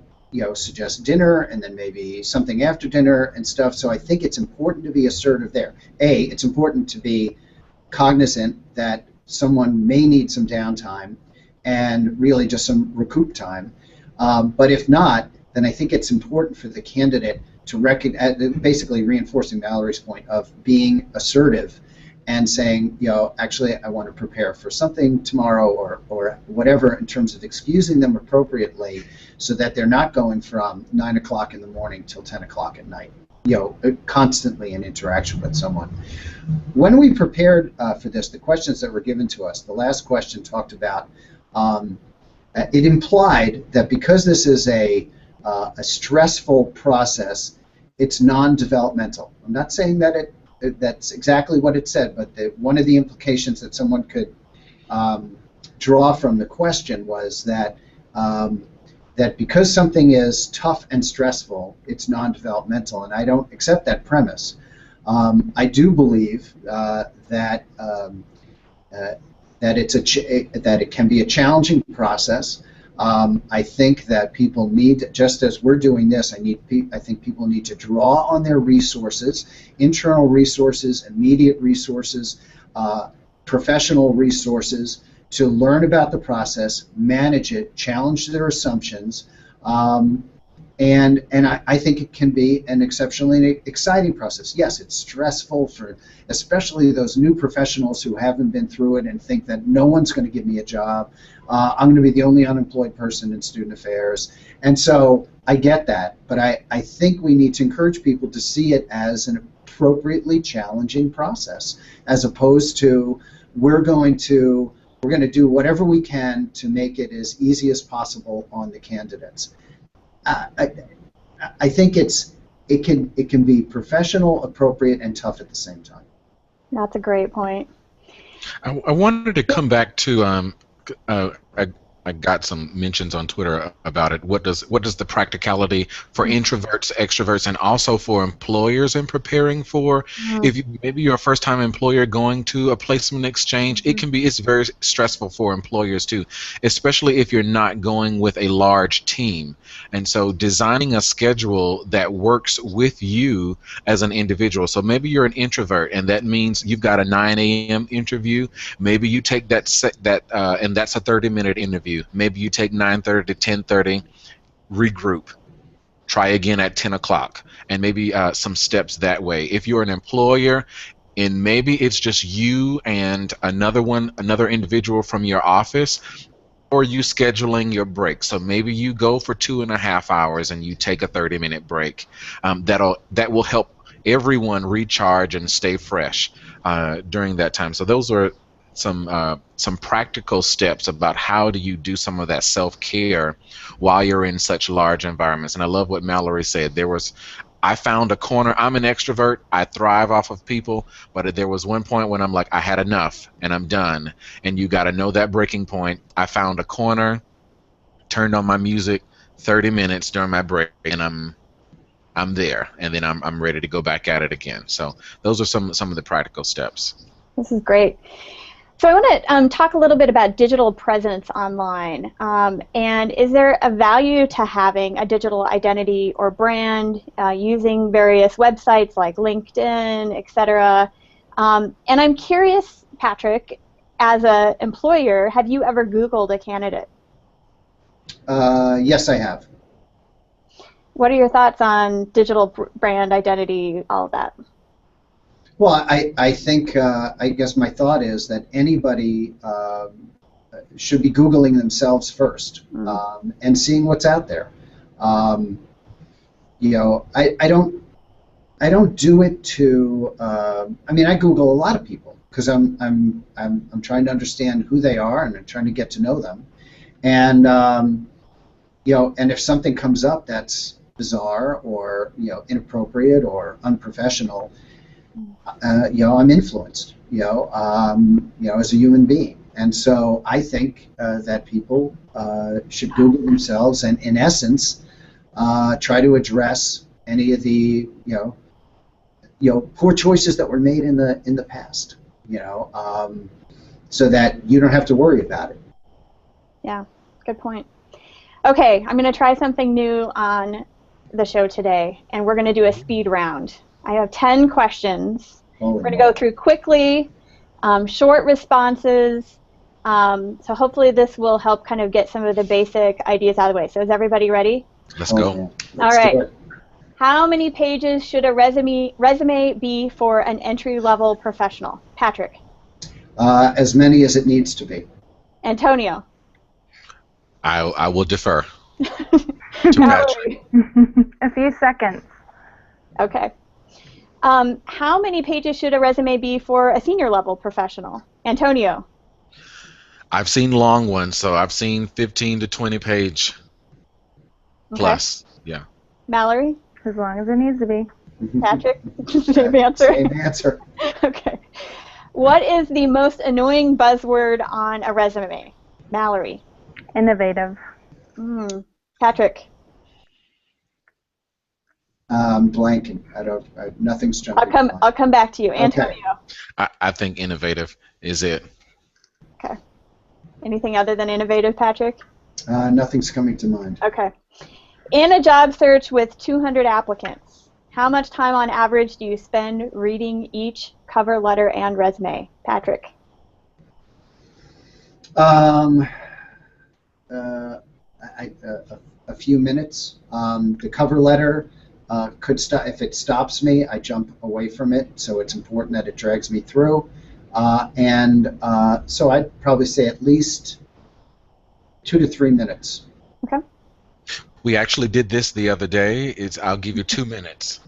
suggest dinner and then maybe something after dinner and stuff. So I think it's important to be assertive there. It's important to be cognizant that someone may need some downtime and really just some recoup time. But if not, then I think it's important for the candidate to recognize, basically reinforcing Valerie's point of being assertive and saying, actually I want to prepare for something tomorrow or whatever, in terms of excusing them appropriately so that they're not going from 9 o'clock in the morning till 10 o'clock at night, constantly in interaction with someone. When we prepared for this, the questions that were given to us, the last question talked about, it implied that because this is a stressful process, it's non-developmental. I'm not saying that that's exactly what it said, but one of the implications that someone could draw from the question was that that because something is tough and stressful, it's non-developmental, and I don't accept that premise. I do believe that it can be a challenging process. I think that people need, just as we're doing this, I think people need to draw on their resources, internal resources, immediate resources, professional resources, to learn about the process, manage it, challenge their assumptions, and I think it can be an exceptionally exciting process. Yes, it's stressful for especially those new professionals who haven't been through it and think that no one's going to give me a job. I'm going to be the only unemployed person in student affairs. And so I get that, but I think we need to encourage people to see it as an appropriately challenging process, as opposed to we're going to do whatever we can to make it as easy as possible on the candidates. I think it can be professional, appropriate, and tough at the same time. That's a great point. I wanted to come back to I got some mentions on Twitter about it. What does the practicality for introverts, extroverts, and also for employers in preparing for? If maybe you're a first-time employer going to a placement exchange, it's very stressful for employers too, especially if you're not going with a large team. And so designing a schedule that works with you as an individual. So maybe you're an introvert, and that means you've got a 9 a.m. interview. Maybe you take and that's a 30-minute interview. Maybe you take 9:30 to 10:30, regroup, try again at 10 o'clock, and maybe some steps that way. If you're an employer, and maybe it's just you and another individual from your office, or you scheduling your break. So maybe you go for 2.5 hours and you take a 30-minute break. That will help everyone recharge and stay fresh during that time. So those are some practical steps about how do you do some of that self-care while you're in such large environments. And I love what Mallory said. I found a corner. I'm an extrovert. I thrive off of people, but there was one point when I'm like, I had enough and I'm done. And you got to know that breaking point. I found a corner, turned on my music, 30 minutes during my break, and I'm there, and then I'm ready to go back at it again. So those are some of the practical steps. This is great. So I want to talk a little bit about digital presence online. And is there a value to having a digital identity or brand, using various websites like LinkedIn, etc.? And I'm curious, Patrick, as an employer, have you ever Googled a candidate? Yes, I have. What are your thoughts on digital brand identity, all of that? Well, I think, I guess my thought is that anybody should be Googling themselves first and seeing what's out there. You know, I don't do it to. I mean, I Google a lot of people because I'm trying to understand who they are and I'm trying to get to know them, and you know, and if something comes up that's bizarre or inappropriate or unprofessional, I'm influenced, as a human being. And so I think that people should Google themselves and, in essence, try to address any of the poor choices that were made in the past. So that you don't have to worry about it. Yeah, good point. Okay, I'm going to try something new on the show today, and we're going to do a speed round. I have 10 questions. We're going to go through quickly, short responses. So hopefully this will help kind of get some of the basic ideas out of the way. So is everybody ready? Let's go. All right. How many pages should a resume be for an entry-level professional? Patrick. As many as it needs to be. Antonio. I will defer to Patrick. A few seconds. Okay. How many pages should a resume be for a senior level professional? Antonio. I've seen long ones, so I've seen 15 to 20 page plus. Yeah. Mallory. As long as it needs to be. Patrick. Same answer. Same answer. Okay. What is the most annoying buzzword on a resume? Mallory. Innovative. Patrick. Blanking. Nothing's jumping. I'll come back to you. Antonio. I think innovative is it. Okay. Anything other than innovative, Patrick? Nothing's coming to mind. Okay. In a job search with 200 applicants, how much time on average do you spend reading each cover letter and resume? Patrick. A few minutes. The cover letter could stop. If it stops me, I jump away from it. So it's important that it drags me through. So I'd probably say at least 2 to 3 minutes. Okay. We actually did this the other day. I'll give you 2 minutes.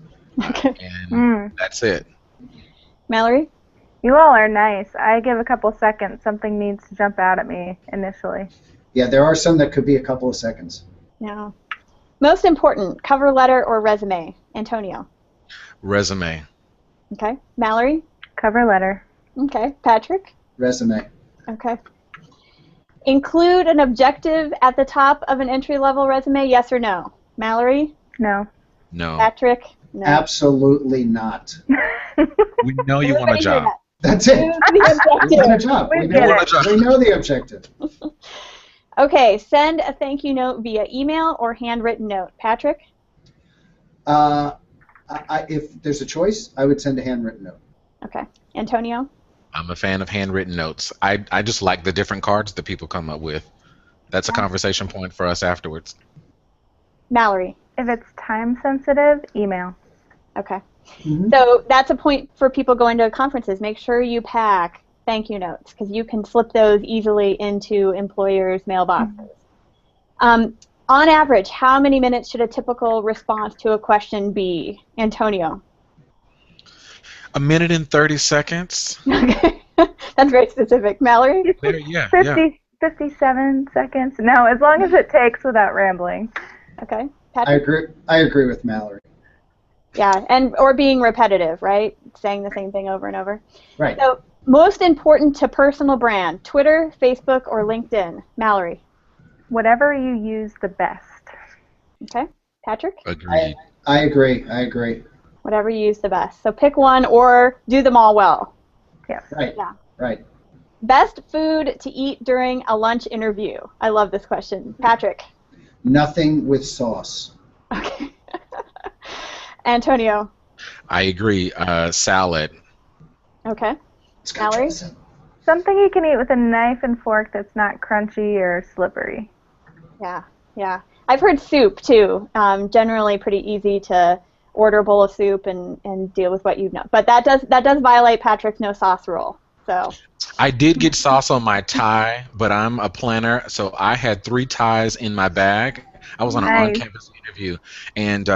Okay. And that's it. Mallory? You all are nice. I give a couple seconds. Something needs to jump out at me initially. Yeah, there are some that could be a couple of seconds. Yeah. Most important, cover letter or resume? Antonio. Resume. Okay. Mallory? Cover letter. Okay. Patrick? Resume. Okay. Include an objective at the top of an entry-level resume, yes or no? Mallory? No. No. Patrick? No. Absolutely not. We know you want a job. That's it. We want a job. We know the objective. Okay, send a thank you note via email or handwritten note. Patrick? If there's a choice, I would send a handwritten note. Okay. Antonio? I'm a fan of handwritten notes. I just like the different cards that people come up with. That's a conversation point for us afterwards. Mallory? If it's time sensitive, email. Okay. So that's a point for people going to conferences. Make sure you pack thank you notes because you can slip those easily into employers' mailboxes. On average, how many minutes should a typical response to a question be? Antonio? 1 minute and 30 seconds. Okay. That's very specific. Mallory? Yeah, 57 seconds. No, as long as it takes without rambling. Okay. Patrick? I agree with Mallory. Yeah, or being repetitive, right? Saying the same thing over and over. Right. So, most important to personal brand, Twitter, Facebook, or LinkedIn? Mallory? Whatever you use the best. Okay. Patrick? Agreed. I agree. Whatever you use the best. So pick one or do them all well. Yes. Right. Yeah. Right. Best food to eat during a lunch interview? I love this question. Patrick? Nothing with sauce. Okay. Antonio? I agree. Salad. Okay. Mallory? Something you can eat with a knife and fork that's not crunchy or slippery. Yeah. I've heard soup, too. Generally pretty easy to order a bowl of soup and deal with what you know. But that does violate Patrick's no sauce rule. So I did get sauce on my tie, but I'm a planner, so I had 3 ties in my bag. I was on an on-campus interview, and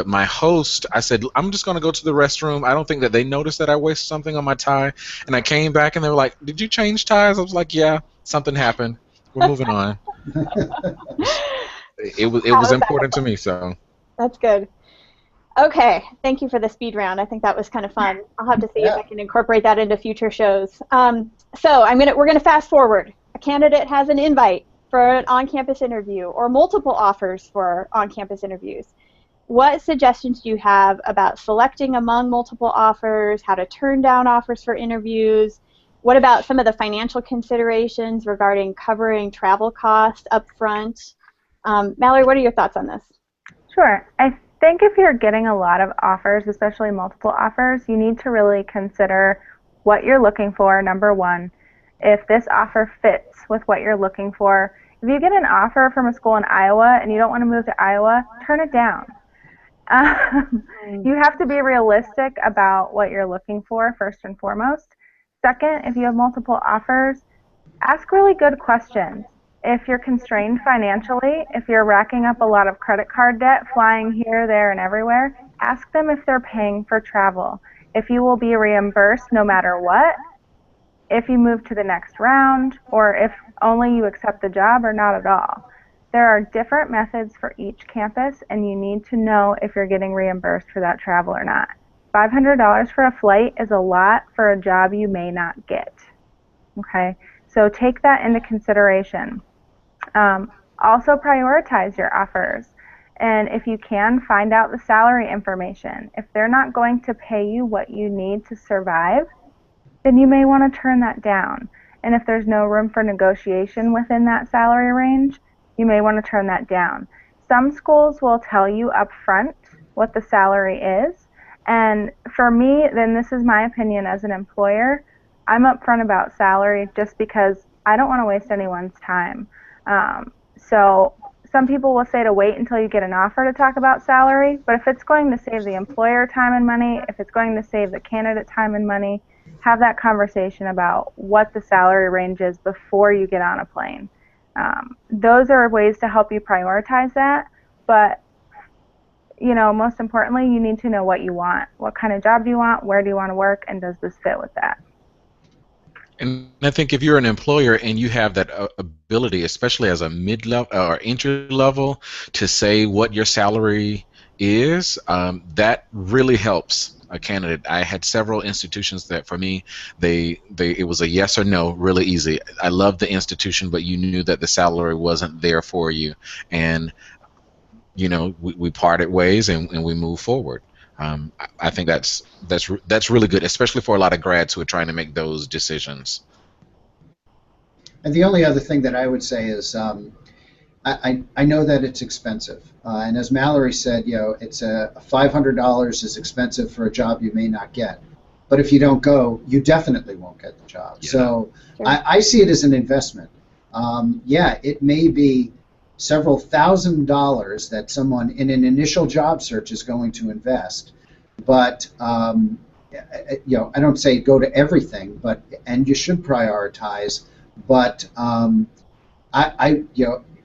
my host, I said, I'm just going to go to the restroom. I don't think that they noticed that I wasted something on my tie. And I came back, and they were like, did you change ties? I was like, yeah, something happened. We're moving on. It was important to me, so. That's good. Okay, thank you for the speed round. I think that was kind of fun. I'll have to see if Yeah. I can incorporate that into future shows. So we're gonna fast forward. A candidate has an invite for an on-campus interview or multiple offers for on-campus interviews. What suggestions do you have about selecting among multiple offers, how to turn down offers for interviews? What about some of the financial considerations regarding covering travel costs up front? Mallory, what are your thoughts on this? Sure. I think if you're getting a lot of offers, especially multiple offers, you need to really consider what you're looking for, number one. If this offer fits with what you're looking for. If you get an offer from a school in Iowa and you don't want to move to Iowa, turn it down. You have to be realistic about what you're looking for, first and foremost. Second, if you have multiple offers, ask really good questions. If you're constrained financially, if you're racking up a lot of credit card debt, flying here, there, and everywhere, ask them if they're paying for travel, if you will be reimbursed no matter what, if you move to the next round, or if only you accept the job or not at all. There are different methods for each campus, and you need to know if you're getting reimbursed for that travel or not. $500 for a flight is a lot for a job you may not get. Okay, so take that into consideration. Also prioritize your offers. And if you can, find out the salary information. If they're not going to pay you what you need to survive, then you may want to turn that down. And if there's no room for negotiation within that salary range, you may want to turn that down. Some schools will tell you up front what the salary is. And for me, then this is my opinion as an employer, I'm upfront about salary just because I don't want to waste anyone's time. So some people will say to wait until you get an offer to talk about salary, but if it's going to save the employer time and money, if it's going to save the candidate time and money, have that conversation about what the salary range is before you get on a plane. Those are ways to help you prioritize that, but most importantly, you need to know what you want. What kind of job do you want? Where do you want to work? And does this fit with that? And I think if you're an employer and you have that ability, especially as a mid-level or entry level, to say what your salary is, that really helps a candidate. I had several institutions that for me, it was a yes or no, really easy. I loved the institution, but you knew that the salary wasn't there for you, and we parted ways and we moved forward. I think that's really good, especially for a lot of grads who are trying to make those decisions. And the only other thing that I would say is I know that it's expensive. And as Mallory said, it's $500 is expensive for a job you may not get. But if you don't go, you definitely won't get the job. Yeah. So sure. I see it as an investment. It may be several $1,000s that someone in an initial job search is going to invest. But I don't say go to everything, and you should prioritize. But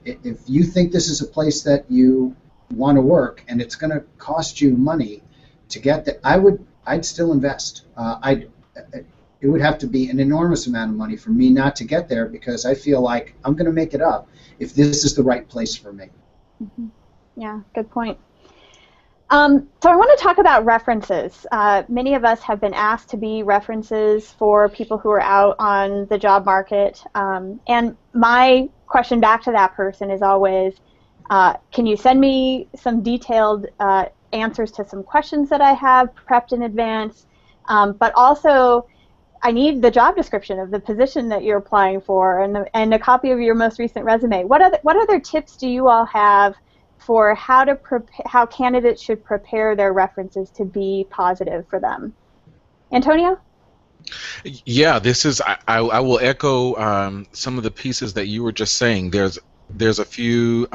if you think this is a place that you want to work and it's going to cost you money to get there, I'd still invest. It would have to be an enormous amount of money for me not to get there, because I feel like I'm going to make it up if this is the right place for me. Mm-hmm. Yeah, good point. So I want to talk about references. Many of us have been asked to be references for people who are out on the job market. And my question back to that person is always, can you send me some detailed answers to some questions that I have prepped in advance? But also, I need the job description of the position that you're applying for and a copy of your most recent resume. What other tips do you all have for how candidates should prepare their references to be positive for them? Antonio? Yeah, I will echo some of the pieces that you were just saying. There's a few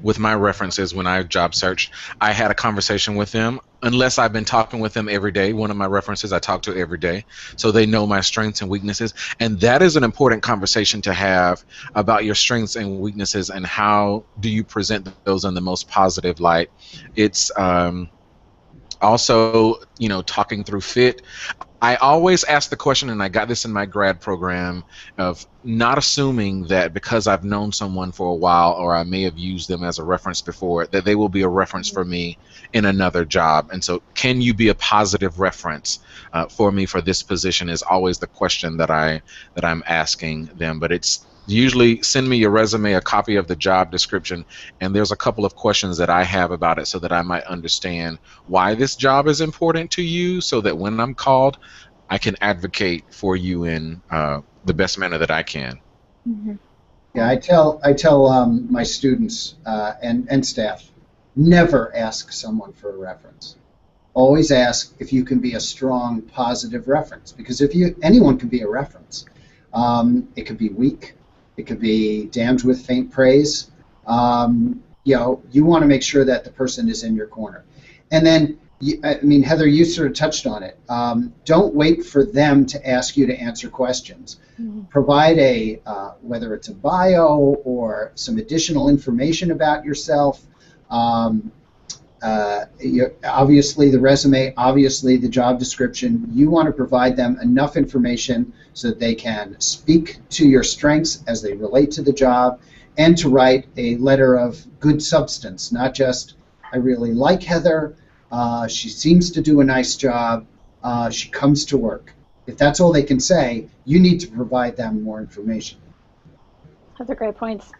with my references. When I job searched, I had a conversation with them. Unless I've been talking with them every day, one of my references I talk to every day, so they know my strengths and weaknesses. And that is an important conversation to have about your strengths and weaknesses and how do you present those in the most positive light. It's Also, talking through fit. I always ask the question, and I got this in my grad program, of not assuming that because I've known someone for a while or I may have used them as a reference before, that they will be a reference for me in another job. And so, can you be a positive reference for me for this position is always the question that I'm asking them. But it's usually send me your resume, a copy of the job description, and there's a couple of questions that I have about it so that I might understand why this job is important to you, so that when I'm called, I can advocate for you in the best manner that I can. Mm-hmm. Yeah, I tell my students and staff, never ask someone for a reference. Always ask if you can be a strong, positive reference, because anyone can be a reference. It could be weak, it could be damned with faint praise. You want to make sure that the person is in your corner. And then, Heather, you sort of touched on it. Don't wait for them to ask you to answer questions. Mm-hmm. Provide whether it's a bio or some additional information about yourself. Obviously the resume, obviously the job description. You want to provide them enough information so that they can speak to your strengths as they relate to the job, and to write a letter of good substance, not just, I really like Heather, she seems to do a nice job, she comes to work. If that's all they can say, you need to provide them more information. Those are great points.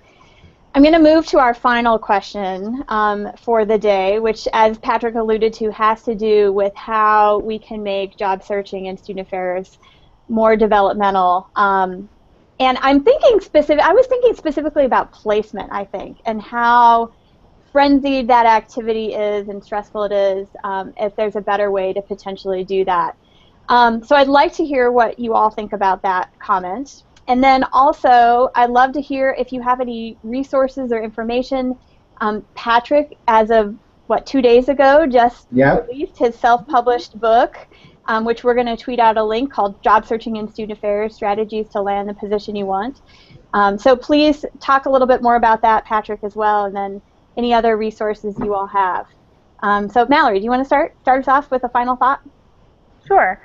I'm going to move to our final question for the day, which, as Patrick alluded to, has to do with how we can make job searching and student affairs more developmental. And I was thinking specifically about placement, I think, and how frenzied that activity is and stressful it is, if there's a better way to potentially do that. So I'd like to hear what you all think about that comment. And then also, I'd love to hear if you have any resources or information. Patrick, as of, 2 days ago, just released his self-published book, which we're going to tweet out a link, called Job Searching in Student Affairs, Strategies to Land the Position You Want. So please talk a little bit more about that, Patrick, as well, and then any other resources you all have. So Mallory, do you want to start us off with a final thought? Sure.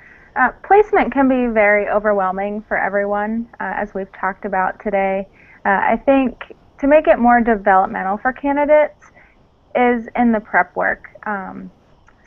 Placement can be very overwhelming for everyone, as we've talked about today. I think to make it more developmental for candidates is in the prep work.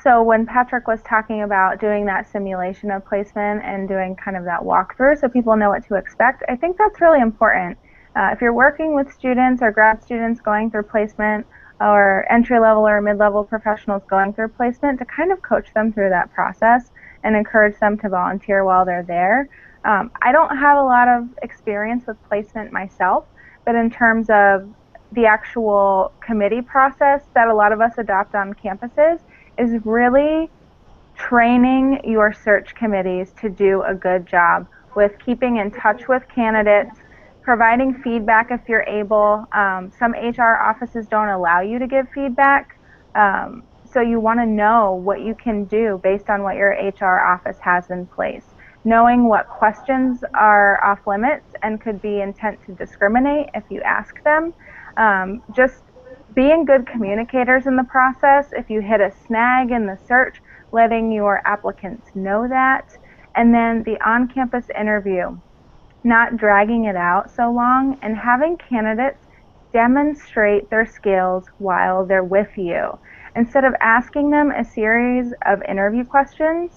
So when Patrick was talking about doing that simulation of placement and doing kind of that walkthrough so people know what to expect, I think that's really important. If you're working with students or grad students going through placement, or entry-level or mid-level professionals going through placement, to kind of coach them through that process and encourage them to volunteer while they're there. I don't have a lot of experience with placement myself, but in terms of the actual committee process that a lot of us adopt on campuses is really training your search committees to do a good job with keeping in touch with candidates, providing feedback if you're able. Some HR offices don't allow you to give feedback. So you want to know what you can do based on what your HR office has in place. Knowing what questions are off limits and could be intent to discriminate if you ask them. Just being good communicators in the process. If you hit a snag in the search, letting your applicants know that. And then the on-campus interview, not dragging it out so long, and having candidates demonstrate their skills while they're with you. Instead of asking them a series of interview questions,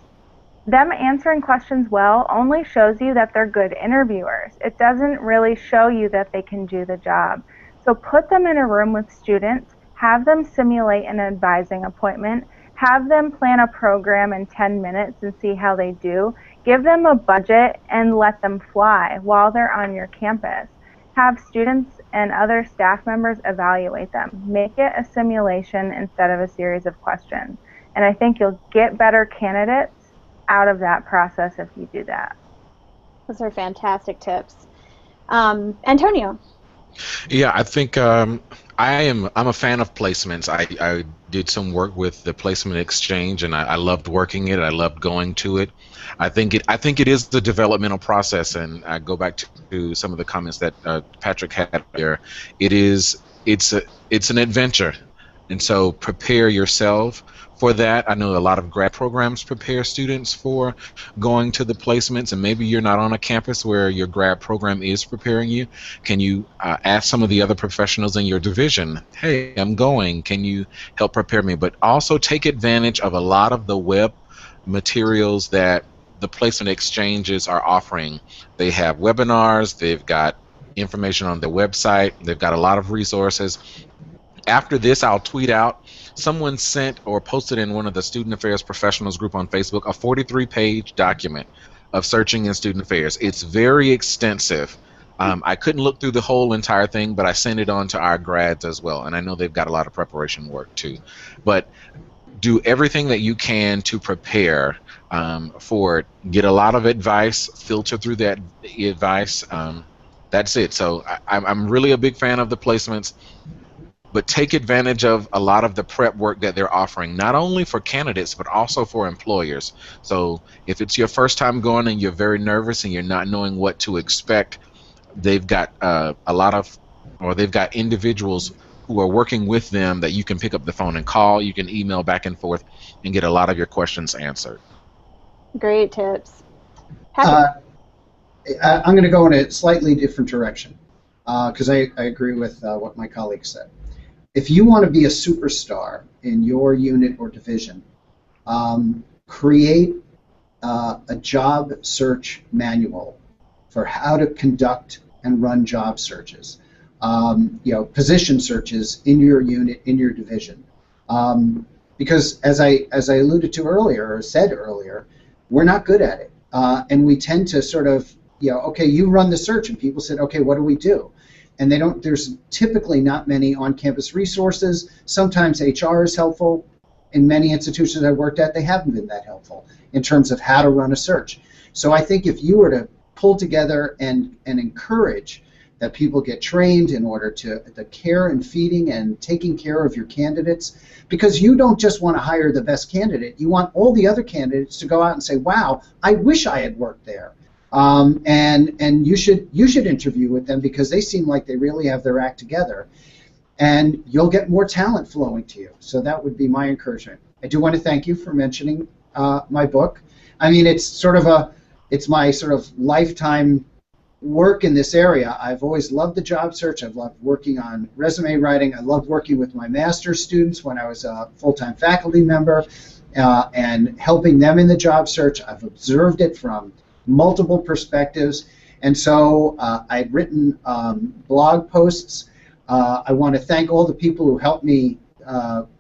them answering questions well only shows you that they're good interviewers. It doesn't really show you that they can do the job. So put them in a room with students, have them simulate an advising appointment, have them plan a program in 10 minutes and see how they do. Give them a budget and let them fly while they're on your campus. Have students and other staff members evaluate them. Make it a simulation instead of a series of questions. And I think you'll get better candidates out of that process if you do that. Those are fantastic tips. Antonio? Yeah, I think I'm a fan of placements. I did some work with the placement exchange, and I loved working it. I loved going to it. I think it is the developmental process, and I go back to some of the comments that Patrick had there. It's an adventure, And so prepare yourself for that. I know a lot of grad programs prepare students for going to the placements, and maybe you're not on a campus where your grad program is preparing you. Can you ask some of the other professionals in your division, hey, I'm going, can you help prepare me? But also take advantage of a lot of the web materials that the placement exchanges are offering. They have webinars, they've got information on their website, they've got a lot of resources. After this, I'll tweet out, someone sent or posted in one of the Student Affairs Professionals group on Facebook a 43-page document of searching in student affairs. It's very extensive. I couldn't look through the whole entire thing, but I sent it on to our grads as well, and I know they've got a lot of preparation work too. But do everything that you can to prepare for it. Get a lot of advice, filter through that advice. That's it. So I'm really a big fan of the placements, but take advantage of a lot of the prep work that they're offering, not only for candidates, but also for employers. So if it's your first time going and you're very nervous and you're not knowing what to expect, they've got they've got individuals who are working with them that you can pick up the phone and call, you can email back and forth and get a lot of your questions answered. Great tips. I'm going to go in a slightly different direction because I agree with what my colleague said. If you want to be a superstar in your unit or division, create a job search manual for how to conduct and run job searches, position searches in your unit, in your division. Because as I alluded to earlier, or said earlier, we're not good at it. And we tend to sort of, okay, you run the search, and people said, okay, what do we do? And there's typically not many on-campus resources. Sometimes HR is helpful. In many institutions I've worked at, they haven't been that helpful in terms of how to run a search. So I think if you were to pull together and encourage that people get trained in order to the care and feeding and taking care of your candidates, because you don't just want to hire the best candidate, you want all the other candidates to go out and say, wow, I wish I had worked there. And you should interview with them because they seem like they really have their act together, and you'll get more talent flowing to you. So that would be my encouragement. I do want to thank you for mentioning my book. I mean, it's my sort of lifetime work in this area. I've always loved the job search. I've loved working on resume writing. I loved working with my master's students when I was a full-time faculty member and helping them in the job search. I've observed it from multiple perspectives, and so I've written blog posts. I want to thank all the people who helped me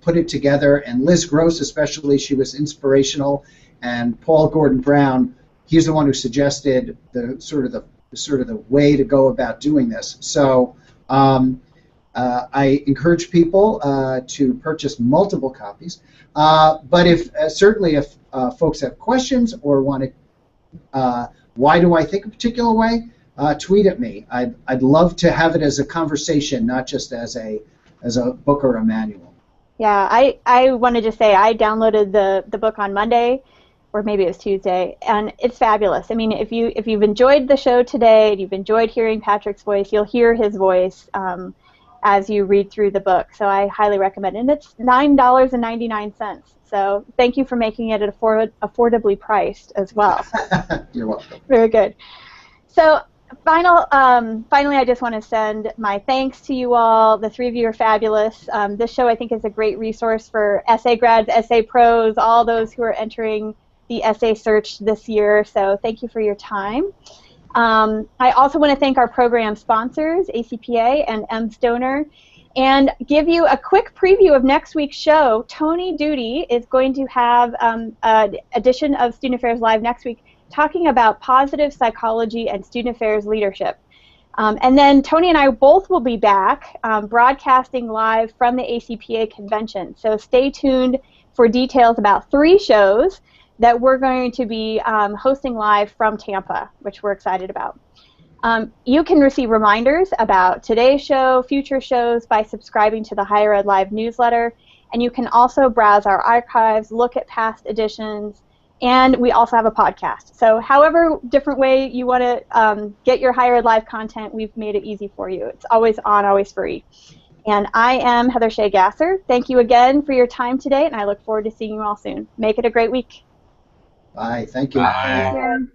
put it together, and Liz Gross especially. She was inspirational, and Paul Gordon Brown, he's the one who suggested the sort of the way to go about doing this. So I encourage people to purchase multiple copies, but if folks have questions or want to why do I think a particular way? Tweet at me. I'd love to have it as a conversation, not just as a book or a manual. Yeah, I wanted to say I downloaded the book on Monday, or maybe it was Tuesday, and it's fabulous. I mean, if you've enjoyed the show today and you've enjoyed hearing Patrick's voice, you'll hear his voice as you read through the book. So I highly recommend it. And it's $9.99. So thank you for making it affordably priced as well. You're welcome. Very good. So finally, I just want to send my thanks to you all. The three of you are fabulous. This show, I think, is a great resource for essay grads, essay pros, all those who are entering the essay search this year. So thank you for your time. I also want to thank our program sponsors, ACPA and M. Stoner, and give you a quick preview of next week's show. Tony Duty is going to have an edition of Student Affairs Live next week talking about positive psychology and student affairs leadership. And then Tony and I both will be back broadcasting live from the ACPA convention. So stay tuned for details about 3 shows that we're going to be hosting live from Tampa, which we're excited about. You can receive reminders about today's show, future shows, by subscribing to the Higher Ed Live newsletter, and you can also browse our archives, look at past editions, and we also have a podcast. So however different way you want to get your Higher Ed Live content, we've made it easy for you. It's always on, always free. And I am Heather Shea Gasser. Thank you again for your time today, and I look forward to seeing you all soon. Make it a great week. Bye. Thank you. Bye. Thank you.